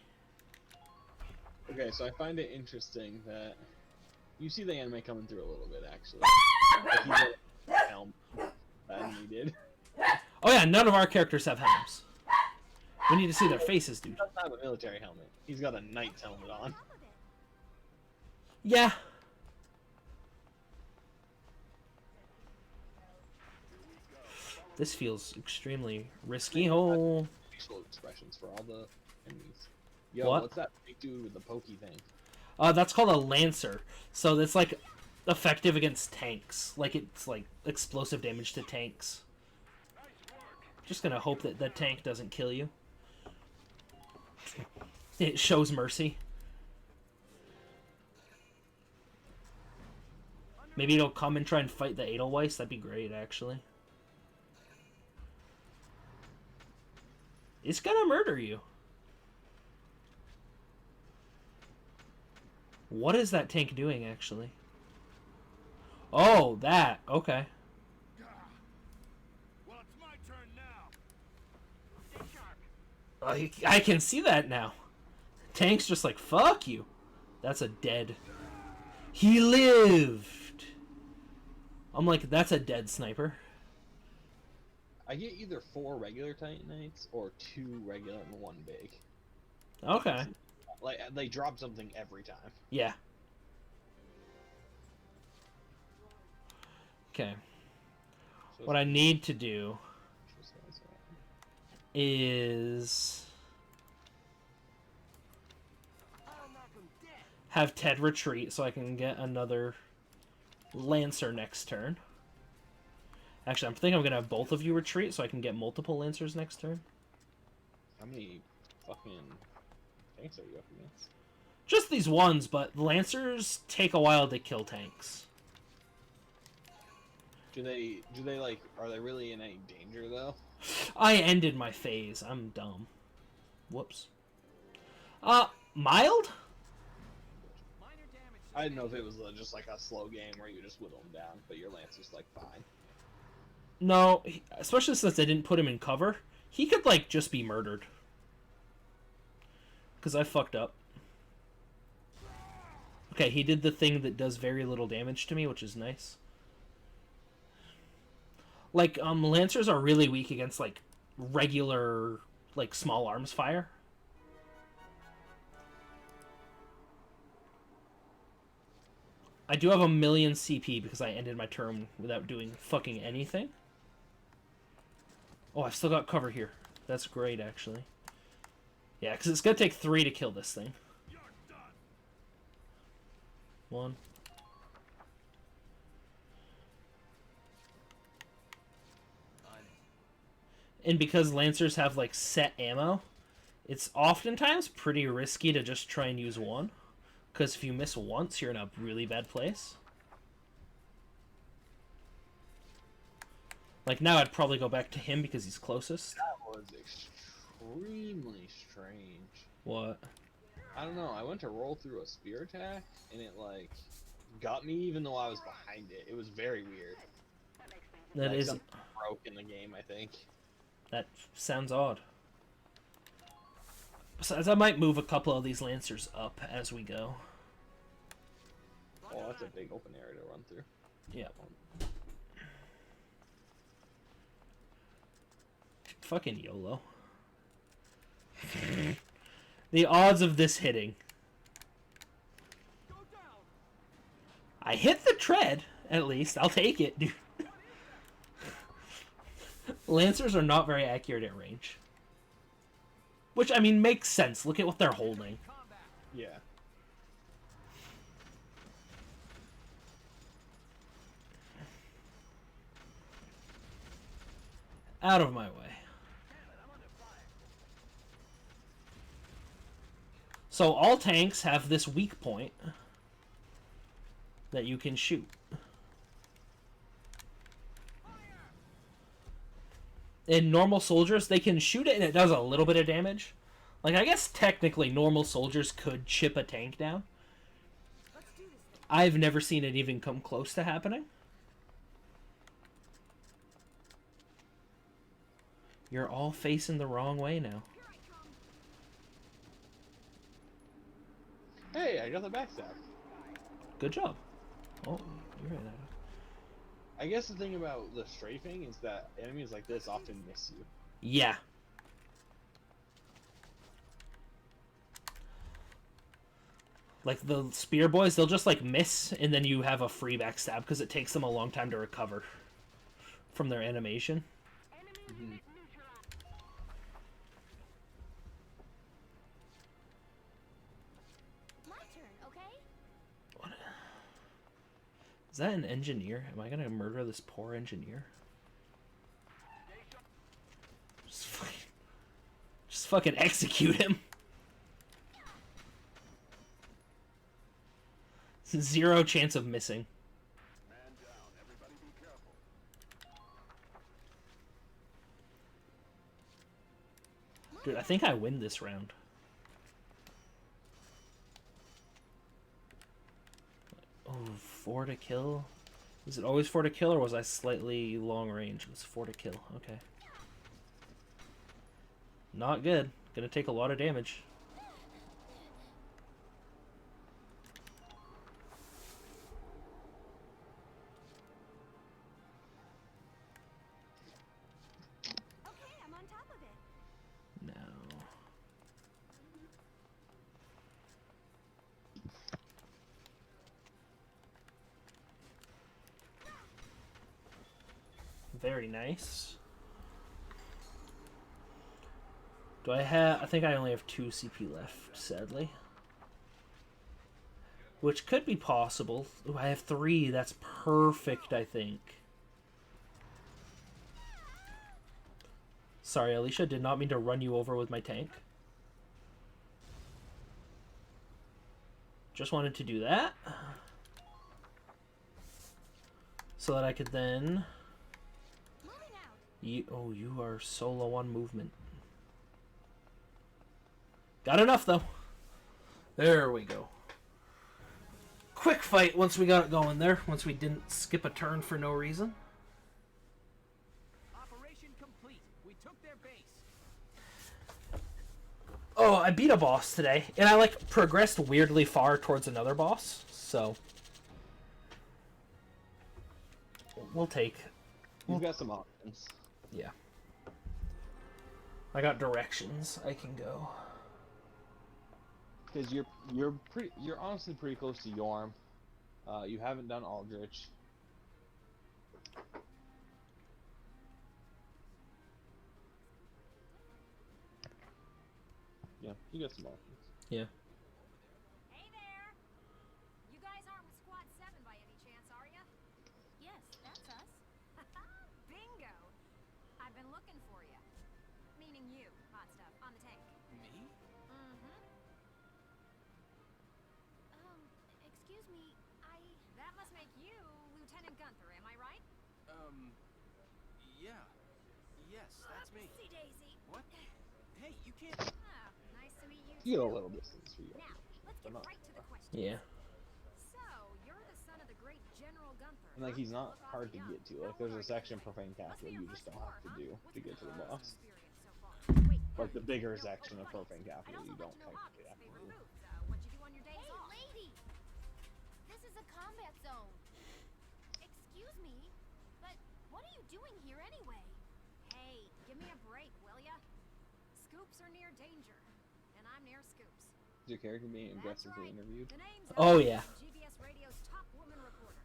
Okay, so I find it interesting that you see the anime coming through a little bit, actually. Like, he's a helm. That enemy did. Oh yeah, none of our characters have helms. We need to see their faces, dude. have a military helmet. He's got a knight's helmet on. Yeah. This feels extremely risky. Oh. Facial expressions for all the enemies. Yo, What? what's that big dude with the pokey thing? That's called a Lancer. So it's like effective against tanks. Like it's like explosive damage to tanks. Just gonna hope that that tank doesn't kill you. It shows mercy. Maybe it'll come and try and fight the Edelweiss. That'd be great, actually. It's gonna murder you. What is that tank doing, actually? Oh, that. Okay. Well, it's my turn now. Stay sharp. I can see that now. Tank's just like, fuck you. That's a dead. He lived. I'm like, that's a dead sniper. I get either 4 regular Titanites or 2 regular and 1 big. Okay. Like, they drop something every time. Yeah. Okay. So What I need to do is have Ted retreat so I can get another Lancer next turn. Actually, I'm thinking I'm gonna have both of you retreat so I can get multiple Lancers next turn. How many fucking tanks are you up against? Just these ones, but Lancers take a while to kill tanks. Do they like, are they really in any danger though? I ended my phase. I'm dumb. Whoops. Mild? I didn't know if it was just like a slow game where you just whittle them down, but your Lancer's like fine. No, especially since I didn't put him in cover. He could, like, just be murdered. Because I fucked up. Okay, he did the thing that does very little damage to me, which is nice. Like, Lancers are really weak against, like, regular, like, small arms fire. I do have 1,000,000 CP because I ended my turn without doing fucking anything. Oh, I've still got cover here. That's great, actually. Yeah, because it's going to take 3 to kill this thing. 1. And because Lancers have, like, set ammo, it's oftentimes pretty risky to just try and use 1. Because if you miss once, you're in a really bad place. Like, now I'd probably go back to him because he's closest. That was extremely strange. What? I don't know, I went to roll through a spear attack, and it, like, got me even though I was behind it. It was very weird. That like, is... something broke in the game, I think. That sounds odd. Besides, I might move a couple of these Lancers up as we go. Oh, that's a big open area to run through. Yeah. Fucking YOLO. The odds of this hitting. I hit the tread, at least. I'll take it, dude. Lancers are not very accurate at range. Which, I mean, makes sense. Look at what they're holding. Yeah. Out of my way. So all tanks have this weak point that you can shoot. In normal soldiers, they can shoot it and it does a little bit of damage. Like, I guess technically normal soldiers could chip a tank down. I've never seen it even come close to happening. You're all facing the wrong way now. Hey, I got the backstab. Good job. Oh, you ran out. I guess the thing about the strafing is that enemies like this often miss you. Yeah. Like the spear boys, they'll just like miss, and then you have a free backstab because it takes them a long time to recover from their animation. Mhm. My turn, okay? What? Is that an engineer? Am I gonna murder this poor engineer? Just fucking execute him. Zero chance of missing. Dude, I think I win this round. Oh, 4 to kill? Is it always 4 to kill, or was I slightly long range? It was 4 to kill. Okay. Not good. Gonna take a lot of damage. Okay, I'm on top of it. No. Very nice. Do I have... I think I only have 2 CP left, sadly. Which could be possible. Ooh, I have 3. That's perfect, I think. Sorry, Alicia. Did not mean to run you over with my tank. Just wanted to do that. So that I could then... oh, you are so low on movement. Got enough, though. There we go. Quick fight once we got it going there. Once we didn't skip a turn for no reason. Operation complete. We took their base. Oh, I beat a boss today. And I, like, progressed weirdly far towards another boss. So... we'll take... You've got some options. Yeah. I got directions I can go. Because you're honestly pretty close to Yorm. You haven't done Aldrich. Yeah, you got some options. Yeah. Hey there! You guys aren't with Squad 7 by any chance, are ya? Yes, that's us. Bingo! I've been looking for you. Meaning you, hot stuff, on the tank. Me? Mm-hmm. Excuse me, That must make you Lieutenant Gunther, am I right? Yeah. Yes, that's me. Oopsie daisy. What? Hey, you can't... Ah, nice to meet you You too. get a little distance for you. Now, let's get right to the question. Yeah. So, you're the son of the great General Gunther. And like, he's not Look hard to awfully get to. young. Like, there's How a old are section you? Profane Must Capital be you your just first don't have war, to huh? do What's to get to the been your boss. experience so far? Wait, Like, the bigger no, section of but Profane I'd Capital also you like don't to know technically Hawk's have to favorite do. foods. What you do on your days Hey, off. lady! This is a combat zone. Excuse me, but what are you doing here anyway? Hey, give me a break, will ya? Scoops are near danger, and I'm near scoops. Is your character being That's aggressively right. interviewed? The name's Oh, Ellen, yeah. GBS Radio's top woman reporter.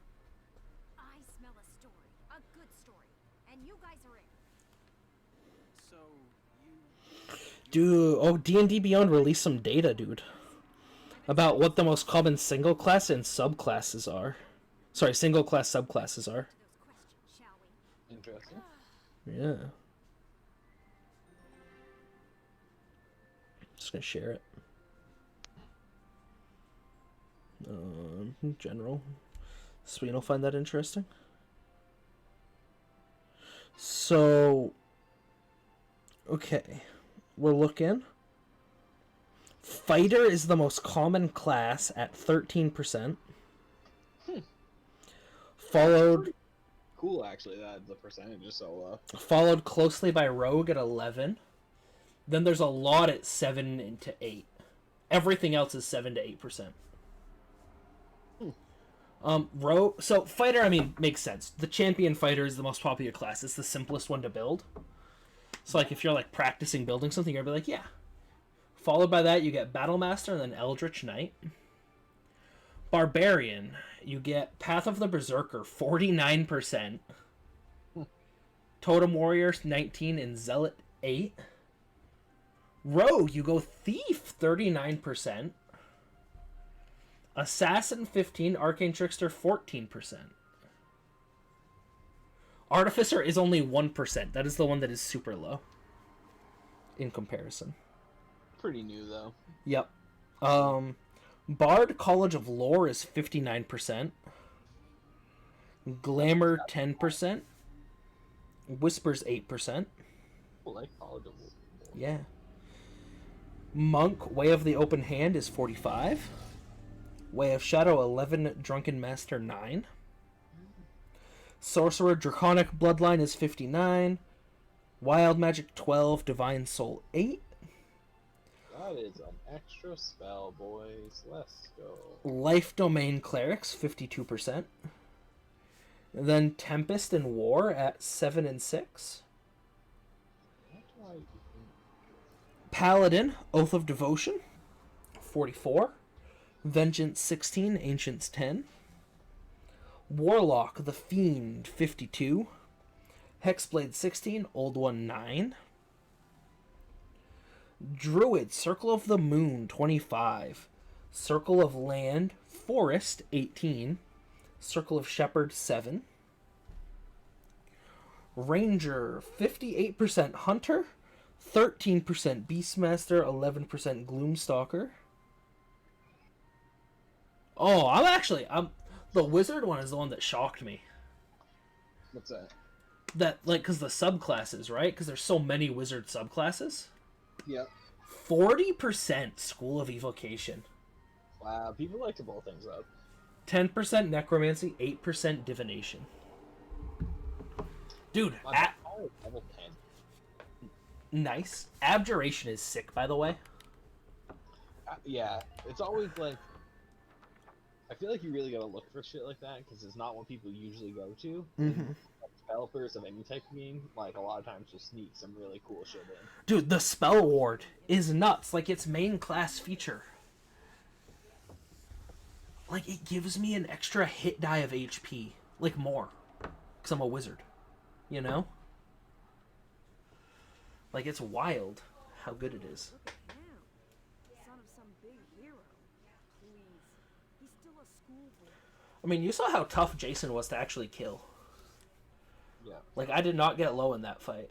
I smell a story, a good story, and you guys are it. So, you... Dude, oh, D&D Beyond released some data, dude. About what the most common single class and subclasses are. Sorry, single class subclasses are. To those questions, shall we? Interesting. Yeah. Just gonna share it. General. Sweet, will find that interesting. So, okay, we're looking. Fighter is the most common class at 13%. Followed Cool, actually, that the percentage is so low. followed closely by Rogue at 11. Then there's a lot at 7 to 8. Everything else is 7 to 8%. Rogue. So fighter, I mean, makes sense. The champion fighter is the most popular class. It's the simplest one to build. So like, if you're like practicing building something, you're gonna be like, yeah. Followed by that, you get Battle Master and then Eldritch Knight. Barbarian, you get Path of the Berserker, 49%. Totem Warrior, 19, and Zealot, 8. Rogue, you go Thief, 39%. Assassin, 15. Arcane Trickster, 14%. Artificer is only 1%. That is the one that is super low in comparison. Pretty new, though. Yep. Bard, College of Lore is 59%. Glamour, 10%. Whispers, 8%. Well, like College of Lore. Yeah. Monk, Way of the Open Hand is 45. Way of Shadow, 11. Drunken Master, 9. Sorcerer, Draconic Bloodline is 59. Wild Magic, 12. Divine Soul, 8. That is an extra spell, boys. Let's go. Life Domain Clerics, 52%. And then Tempest and War at 7 and 6. Paladin, Oath of Devotion, 44. Vengeance, 16. Ancients, 10. Warlock, The Fiend, 52. Hexblade, 16. Old One, 9. Druid, Circle of the Moon, 25. Circle of Land, Forest, 18. Circle of Shepherd, 7. Ranger, 58% Hunter, 13% Beastmaster, 11% Gloomstalker. Oh, I'm the Wizard one is the one that shocked me. What's that? That, like, because the subclasses, right? Because there's so many Wizard subclasses. Yep. 40% School of Evocation. Wow, people like to blow things up. 10% Necromancy, 8% Divination. Dude, level 10. Nice. Abjuration is sick, by the way. Yeah, it's always like... I feel like you really gotta look for shit like that, because it's not what people usually go to. Mm-hmm. Like, developers of any type of game, like, a lot of times just sneak some really cool shit in. Dude, the Spell Ward is nuts. Like, its main class feature. Like, it gives me an extra hit die of HP. Like, more. Because I'm a wizard. You know? Like, it's wild how good it is. Look at him. Son of some big hero. Please. He's still a schoolboy. I mean, you saw how tough Jason was to actually kill. Yeah. Like, I did not get low in that fight.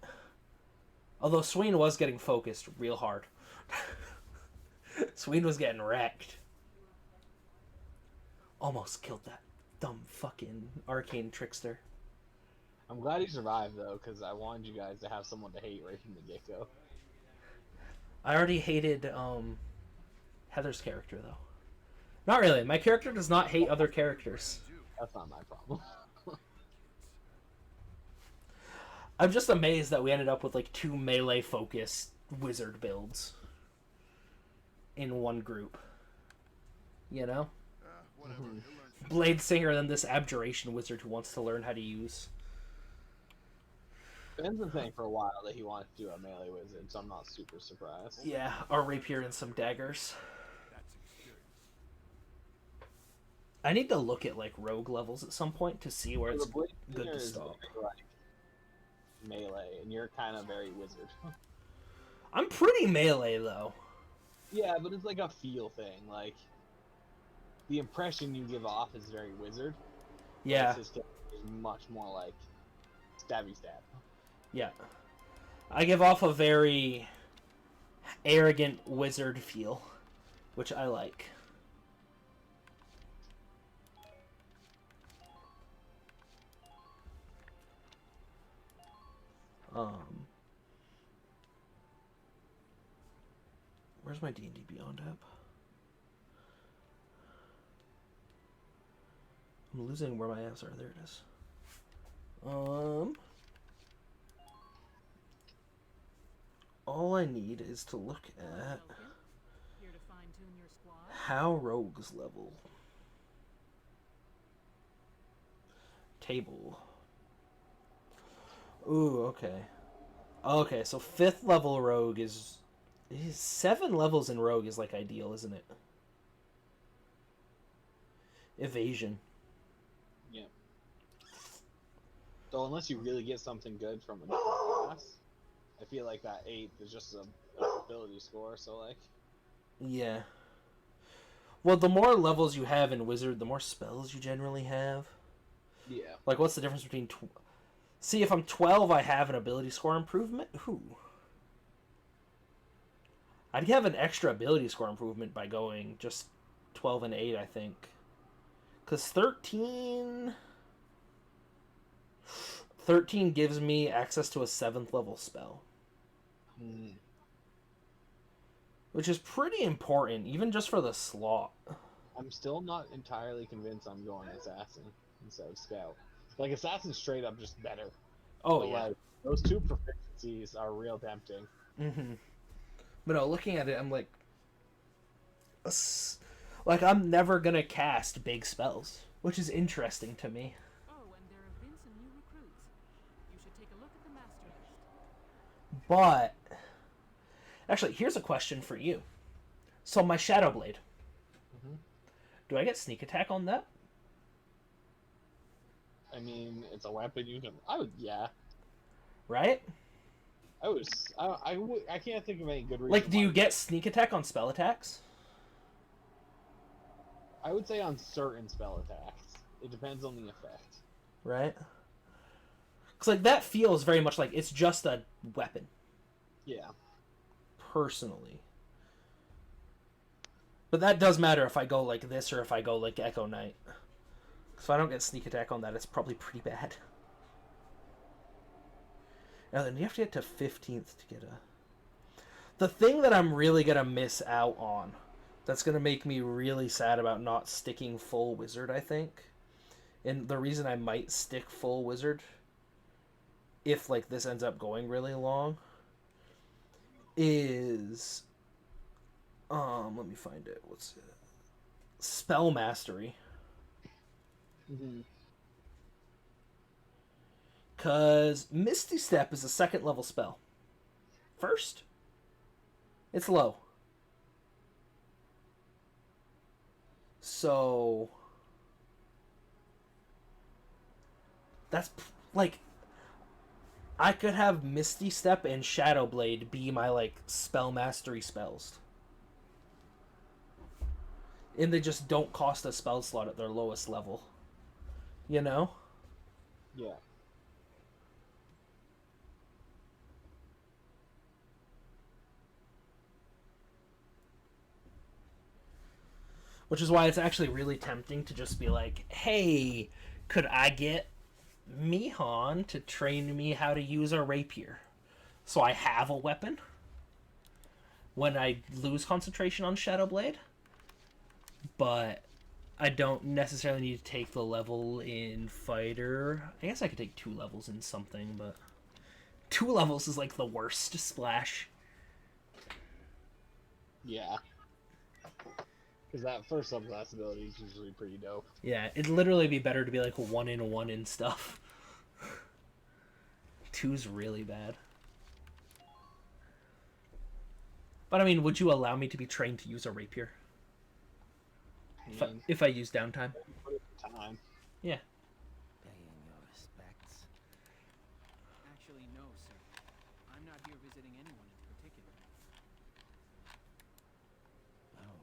Although Sween was getting focused real hard. Sween was getting wrecked. Almost killed that dumb fucking arcane trickster. I'm glad he survived, though, because I wanted you guys to have someone to hate right from the get-go. I already hated Heather's character, though. Not really. My character does not hate other characters. That's not my problem. I'm just amazed that we ended up with, like, 2 melee-focused wizard builds in one group. You know? Blade Singer, then this Abjuration wizard who wants to learn how to use... Ben's been saying for a while that he wanted to do a melee wizard, so I'm not super surprised. Yeah, a rapier and some daggers. I need to look at, like, rogue levels at some point to see where it's good to stop. Like, melee, and you're kind of very wizard. I'm pretty melee, though. Yeah, but it's like a feel thing. Like, the impression you give off is very wizard. Yeah. It's just much more like stabby stab. Yeah. I give off a very arrogant wizard feel, which I like. Where's my D&D Beyond app? I'm losing where my apps are. There it is. All I need is to look at Here to fine-tune your squad. how rogues level. Table. Ooh, okay. Okay, so 5th level rogue is 7 levels in rogue is like ideal, isn't it? evasion. Yeah. So unless you really get something good from a different class, I feel like that 8 is just a ability score. So like, Yeah. Well, the more levels you have in wizard, the more spells you generally have. yeah, Like, what's the difference between... See, if I'm 12, I have an ability score improvement? Ooh. I'd have an extra ability score improvement by going just 12 and 8, I think. Because 13 gives me access to a 7th level spell. Which is pretty important, even just for the slot. I'm still not entirely convinced I'm going assassin instead of scout. Like assassin's straight up just better. Oh, But, yeah. like, those two proficiencies are real tempting. Mm-hmm. But no, looking at it, I'm like... Like, I'm never gonna cast big spells, which is interesting to me. Oh, and there have been some new recruits. You should take a look at the master list. But... Actually, here's a question for you. So my Shadow Blade. Mm-hmm. Do I get sneak attack on that? I mean, it's a weapon you can... yeah. Right? I can't think of any good reason. Like, do you get sneak attack on spell attacks? I would say on certain spell attacks. It depends on the effect. Right? Because, like, that feels very much like it's just a weapon. Yeah. Personally. But that does matter if I go like this or if I go like Echo Knight. If I don't get sneak attack on that, it's probably pretty bad. And then you have to get to 15th to get a... The thing that I'm really going to miss out on, that's going to make me really sad about not sticking full wizard, I think. And the reason I might stick full wizard, if like this ends up going really long, is... let me find it. What's it? Spell Mastery. Mm-hmm. Because Misty Step is a 2nd level spell. First, it's low. So, that's like, I could have Misty Step and Shadow Blade be my like spell mastery spells. And they just don't cost a spell slot at their lowest level. You know? Yeah. Which is why it's actually really tempting to just be like, hey, could I get Mihan to train me how to use a rapier? So I have a weapon when I lose concentration on Shadow Blade. But I don't necessarily need to take the level in Fighter. I guess I could take 2 levels in something, but 2 levels is like the worst splash. Yeah. Because that first subclass ability is usually pretty dope. Yeah, it'd literally be better to be like 1 in 1 in stuff. 2's really bad. But I mean, would you allow me to be trained to use a rapier? If I use downtime? Time. Yeah. Paying your respects. Actually, no, sir. I'm not here visiting anyone in particular. Oh.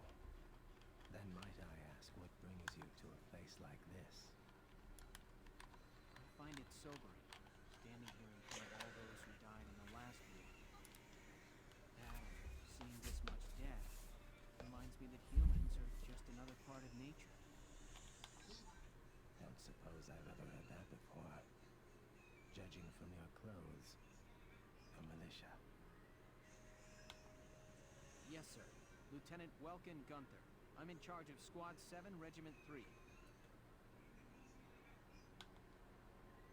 Then might I ask what brings you to a place like this? I find it sobering, standing here in front of all those who died in the last war. That, seeing this much death, reminds me that humans are just another part of nature. Don't suppose I've ever heard that before. Judging from your clothes, you're militia. Yes, sir. Lieutenant Welkin Gunther. I'm in charge of Squad 7, Regiment 3.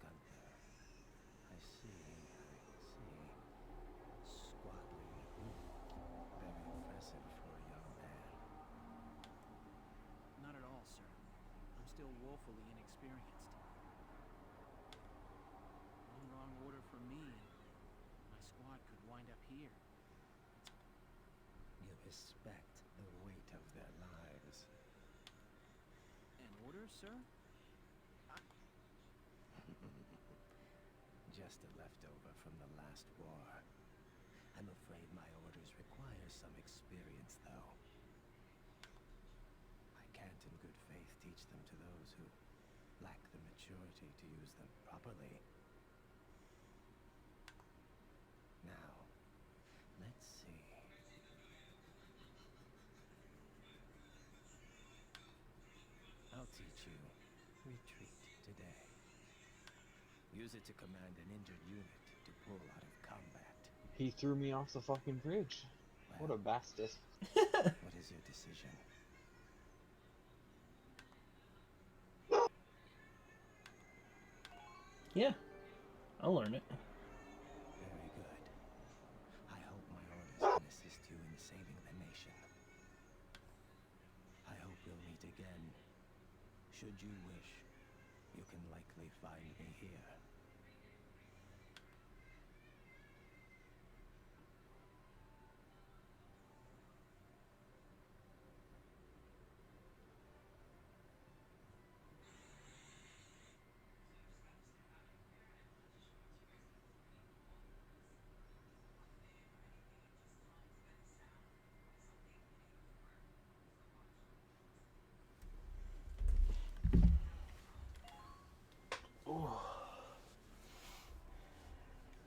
Gunther. I see. Squad leader. Very impressive for a young man. Not at all, sir. I'm still woefully inexperienced. One wrong order from me, and my squad could wind up here. You respect the weight of their lives. And orders, sir? Just a leftover from the last war. I'm afraid my orders require some experience, though. I can't in good faith teach them to those who lack the maturity to use them properly. Now, let's see. I'll teach you retreat today. Use it to command an injured unit to pull out of combat. He threw me off the fucking bridge. What a bastard. What is your decision? Yeah, I'll learn it. Very good. I hope my orders can assist you in saving the nation. I hope we'll meet again. Should you wish, you can likely find me here.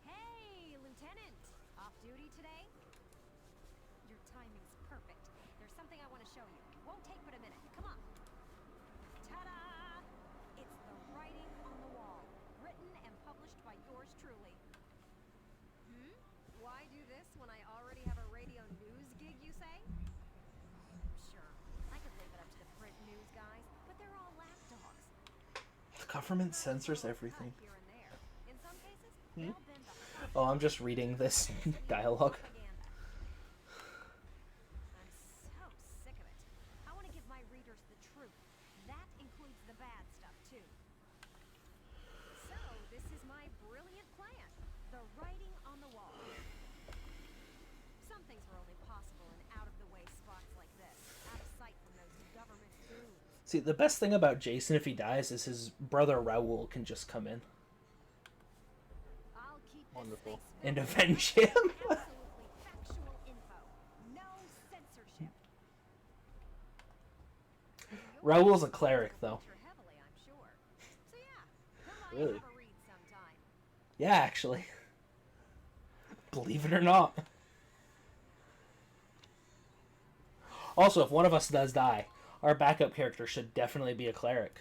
Hey, Lieutenant! Off duty today? Your timing's perfect. There's something I want to show you. Won't take but a minute. Come on. Ta-da! It's the writing on the wall. Written and published by yours truly. Why do this when I already have a radio news gig, you say? Sure, I could leave it up to the print news guys, but they're all lapdogs. The government censors everything. Here and there. In some cases, they'll bend the Oh, I'm just reading this dialogue. propaganda. I'm so sick of it. I want to give my readers the truth. That includes the bad stuff, too. So, this is my brilliant plan. The writing on the wall. Some things are only possible in out-of-the-way spots like this. Out of sight from those government goons. See, the best thing about Jason if he dies is his brother Raoul can just come in I'll keep this Wonderful. space and filled with avenge him. absolutely factual info. No censorship. Raoul's a cleric, though. Feature heavily, I'm sure. So yeah, come by Really? and have a read sometime. Yeah, actually. Believe it or not. Also, if one of us does die, our backup character should definitely be a cleric.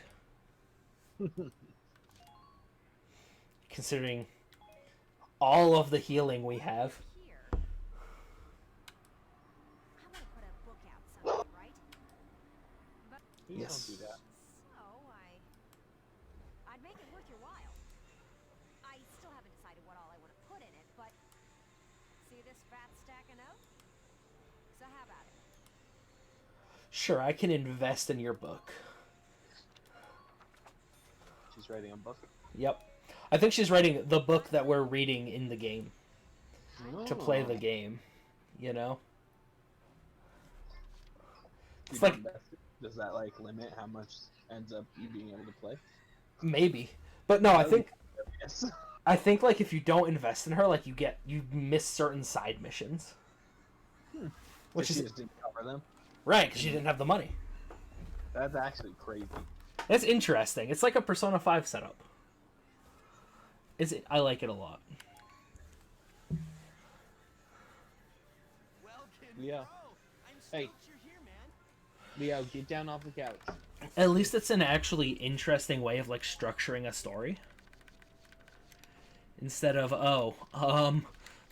Considering all of the healing we have. Here. I'm gonna put a book out someday, right? But Please Yes. don't do that. so I'd make it worth your while. I still haven't decided what all I want to put in it, but see this fat stack of notes? So how about it? Sure, I can invest in your book. She's writing a book. Yep. I think she's writing the book that we're reading in the game. To play the Oh. game. You know? You It's like, invest it. Does that like limit how much ends up you being able to play? maybe. But no, I think Yes. I think like if you don't invest in her, like you miss certain side missions. Which she is just didn't cover them. right, because you didn't have the money. That's actually crazy. It's interesting. It's like a Persona 5 setup. I like it a lot. Well, kid, Leo. I'm Hey. stoked you're here, man. Leo, get down off the couch. At least it's an actually interesting way of like structuring a story. Instead of,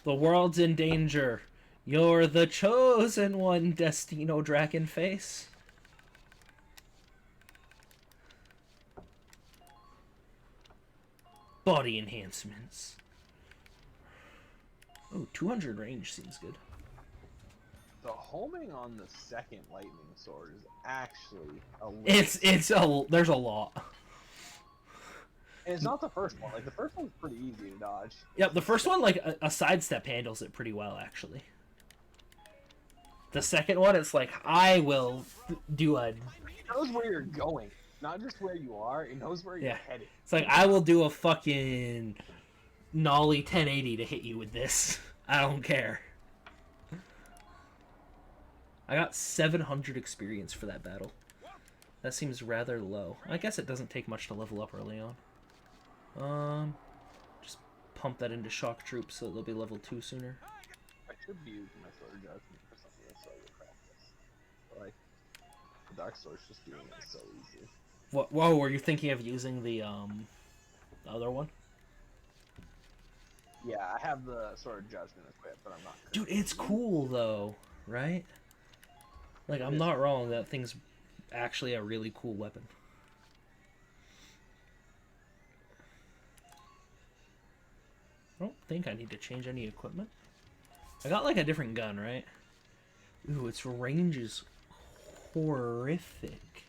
the world's in danger. You're the chosen one, Destino Dragonface. Body enhancements. Oh, 200 range seems good. The homing on the second lightning sword is actually a little... There's a lot. And it's not the first one. Like, the first one's pretty easy to dodge. Yep, the first one, like, a sidestep handles it pretty well, actually. The second one, it's like, I will do a... He knows where you're going. not just where you are, it knows where you're headed. It's like, I will do a fucking nollie 1080 to hit you with this. I don't care. I got 700 experience for that battle. That seems rather low. I guess it doesn't take much to level up early on. Just pump that into shock troops so they'll be level 2 sooner. I should be using my sword of judgment for something that's so good practice. But like, the Dark Sword's just doing it so easy. What? Whoa, were you thinking of using the other one? Yeah, I have the Sword of Judgment equipped, but I'm not. Dude, it's cool though, right? Like, I'm not wrong. That thing's actually a really cool weapon. I don't think I need to change any equipment. I got like a different gun, right? Ooh, its range is horrific.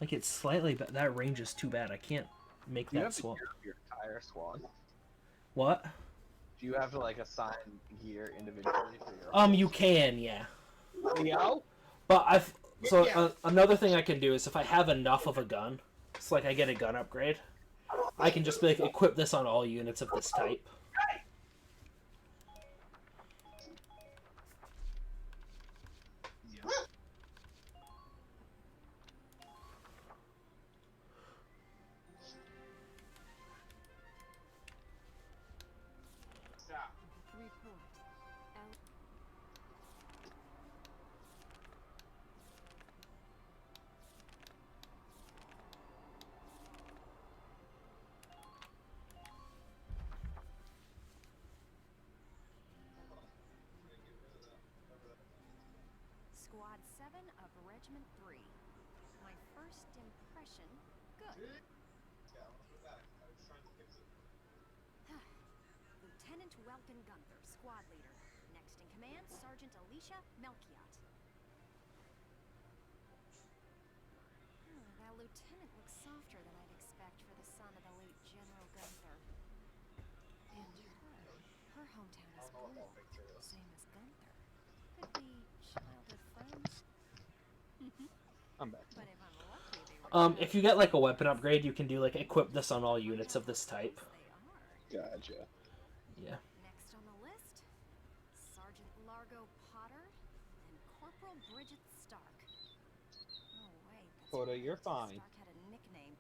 Like, it's slightly, but that range is too bad. I can't make that swap. Your entire squad. What? Do you have to like assign gear individually for your? You can, yeah. Leo? But another thing I can do is if I have enough of a gun, it's like I get a gun upgrade, I can just be like, equip this on all units of this type. Squad 7 of Regiment 3. My first impression, good. Lieutenant Welkin Gunther, squad leader. Next in command, Sergeant Alicia Melchiot. That lieutenant looks softer than I'd expect for the son of the late General Gunther. And her hometown is Bull, same as Gunther. Could be childhood friends. I'm back. But if I'm lucky, they were If you get like a weapon upgrade, you can do like equip this on all units of this type. Gotcha. Yeah. Next on the list, Sergeant Largo Potter and Corporal Bridget Stark. Oh wait, that's Coda, right. you're fine. Stark had a nickname.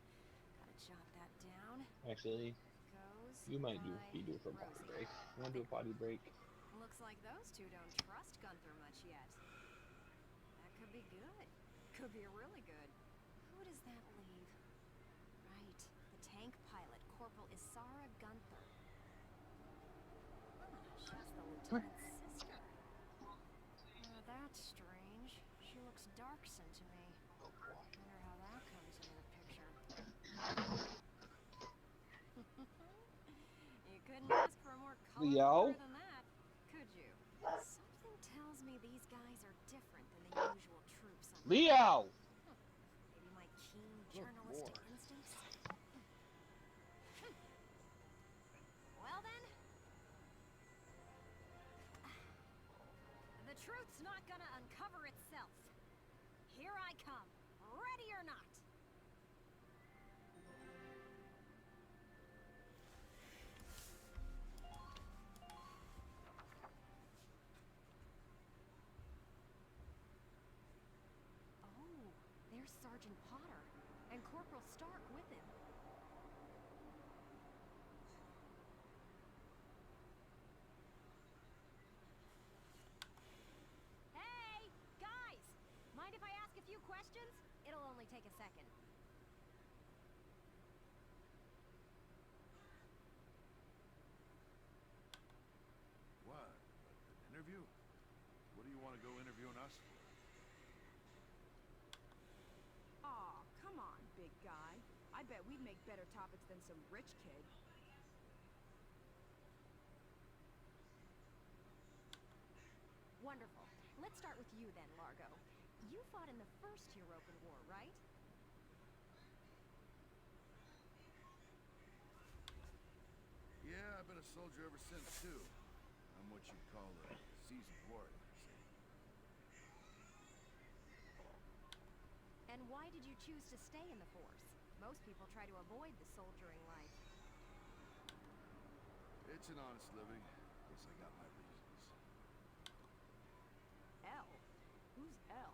Gotta jot that down. Actually, Goes you might by be due for a potty Rosie. break. You want to do a potty break? Looks like those two don't trust Gunther much yet. That could be good. Could be really good. Who does that leave? Right, the tank pilot, Corporal Isara Gunther. She's the lieutenant's sister. That's strange. She looks Darkson to me. Wonder how that comes into the picture. You couldn't ask for a more colorful Leo? than that, could you? Something tells me these guys are different than the usual troops on Leo! Maybe my keen journalistic instincts? Well then, the truth's not gonna uncover itself. Here I come, ready or not. Oh, there's Sergeant Potter and Corporal Stark with him. Hey, guys! Mind if I ask a few questions? It'll only take a second. What? An interview? What do you want to go interviewing us for? Aw, come on, big guy. I bet we'd make better topics than some rich kid. Wonderful. Let's start with you then, Largo. You fought in the first European War, right? Yeah, I've been a soldier ever since, too. I'm what you'd call a seasoned warrior, see? Then why did you choose to stay in the Force? Most people try to avoid the soldiering life. It's an honest living. Guess I got my reasons. L? Who's L?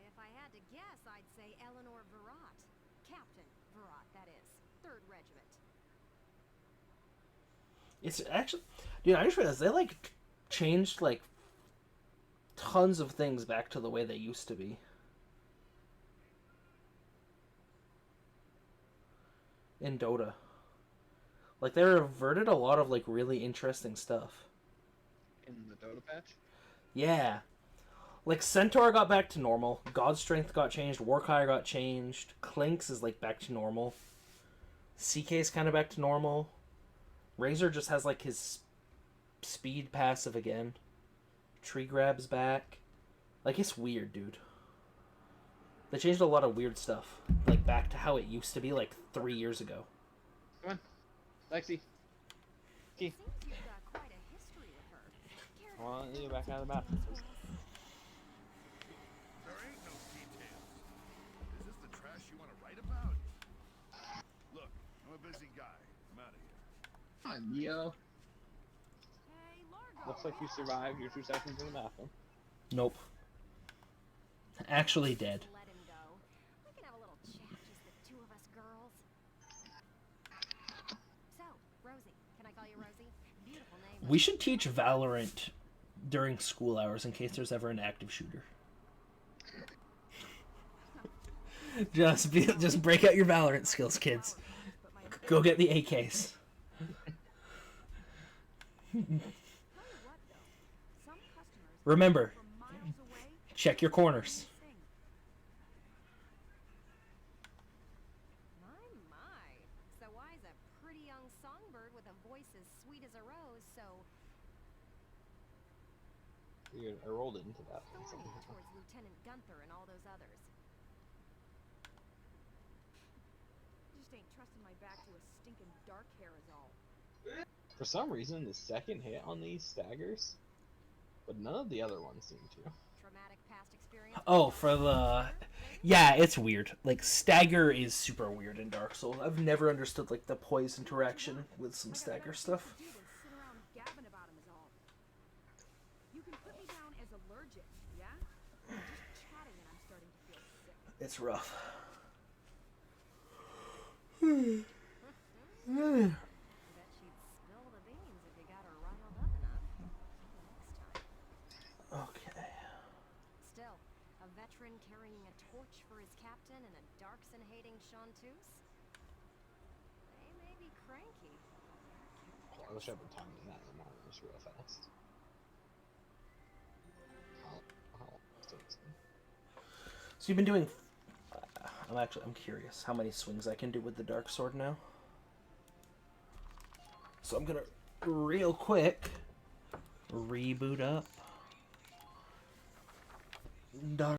If I had to guess, I'd say Eleanor Virat. Captain Virat, that is. 3rd Regiment. It's actually, dude, I just realized they like changed like tons of things back to the way they used to be. In Dota. Like they reverted a lot of like really interesting stuff. In the Dota patch? Yeah. Like Centaur got back to normal, God's Strength got changed, Warkire got changed, Clinks is like back to normal. CK's kind of back to normal. Razor just has like his speed passive again. Tree Grab's back. Like it's weird, dude. They changed a lot of weird stuff. Like back to how it used to be like 3 years ago. Come on. Lexi. Key. Seems you've got quite a history with her. Care to I want you delve back out of the into bathroom. details for us? There ain't no details. Is this the trash you want to write about? Look, I'm a busy guy. I'm out of here. Come on, Neo. Hey, Largo. Looks like you survived your 2 seconds in the bathroom. Nope. Actually dead. Let him go. We can have a little chat, just the two of us girls. So, Rosie. Can I call you Rosie? Beautiful name. We should teach Valorant during school hours in case there's ever an active shooter. Just break out your Valorant skills, kids. Go get the AKs. Tell you what, though. Some customers Remember, from miles away check your corners. sing. My. So I's a pretty young songbird with a voice as sweet as a rose, so Weird, I rolled it into that one thorny somehow. towards Lieutenant Gunther and all those others. Just ain't trusting my back to a stinking dark hair is all. For some reason, the second hit on these staggers, but none of the other ones seem to. Traumatic past experience. Oh, for the... Yeah, it's weird. Like, stagger is super weird in Dark Souls. I've never understood, like, the poise interaction with some stagger stuff. Do than sit around gabbing about 'em is all. You can put me down as allergic, yeah? Just chatting and I'm starting to feel sick. It's rough. Bet she'd spill the beans if you got her riled up enough. Next time. Okay. Still, a veteran carrying a torch for his captain and a Darkson-hating chanteuse? They may be cranky. Oh, I wish I had time to that in the morning just real fast. So you've been doing... I'm curious how many swings I can do with the Dark Sword now. So I'm gonna, real quick, reboot up. Dark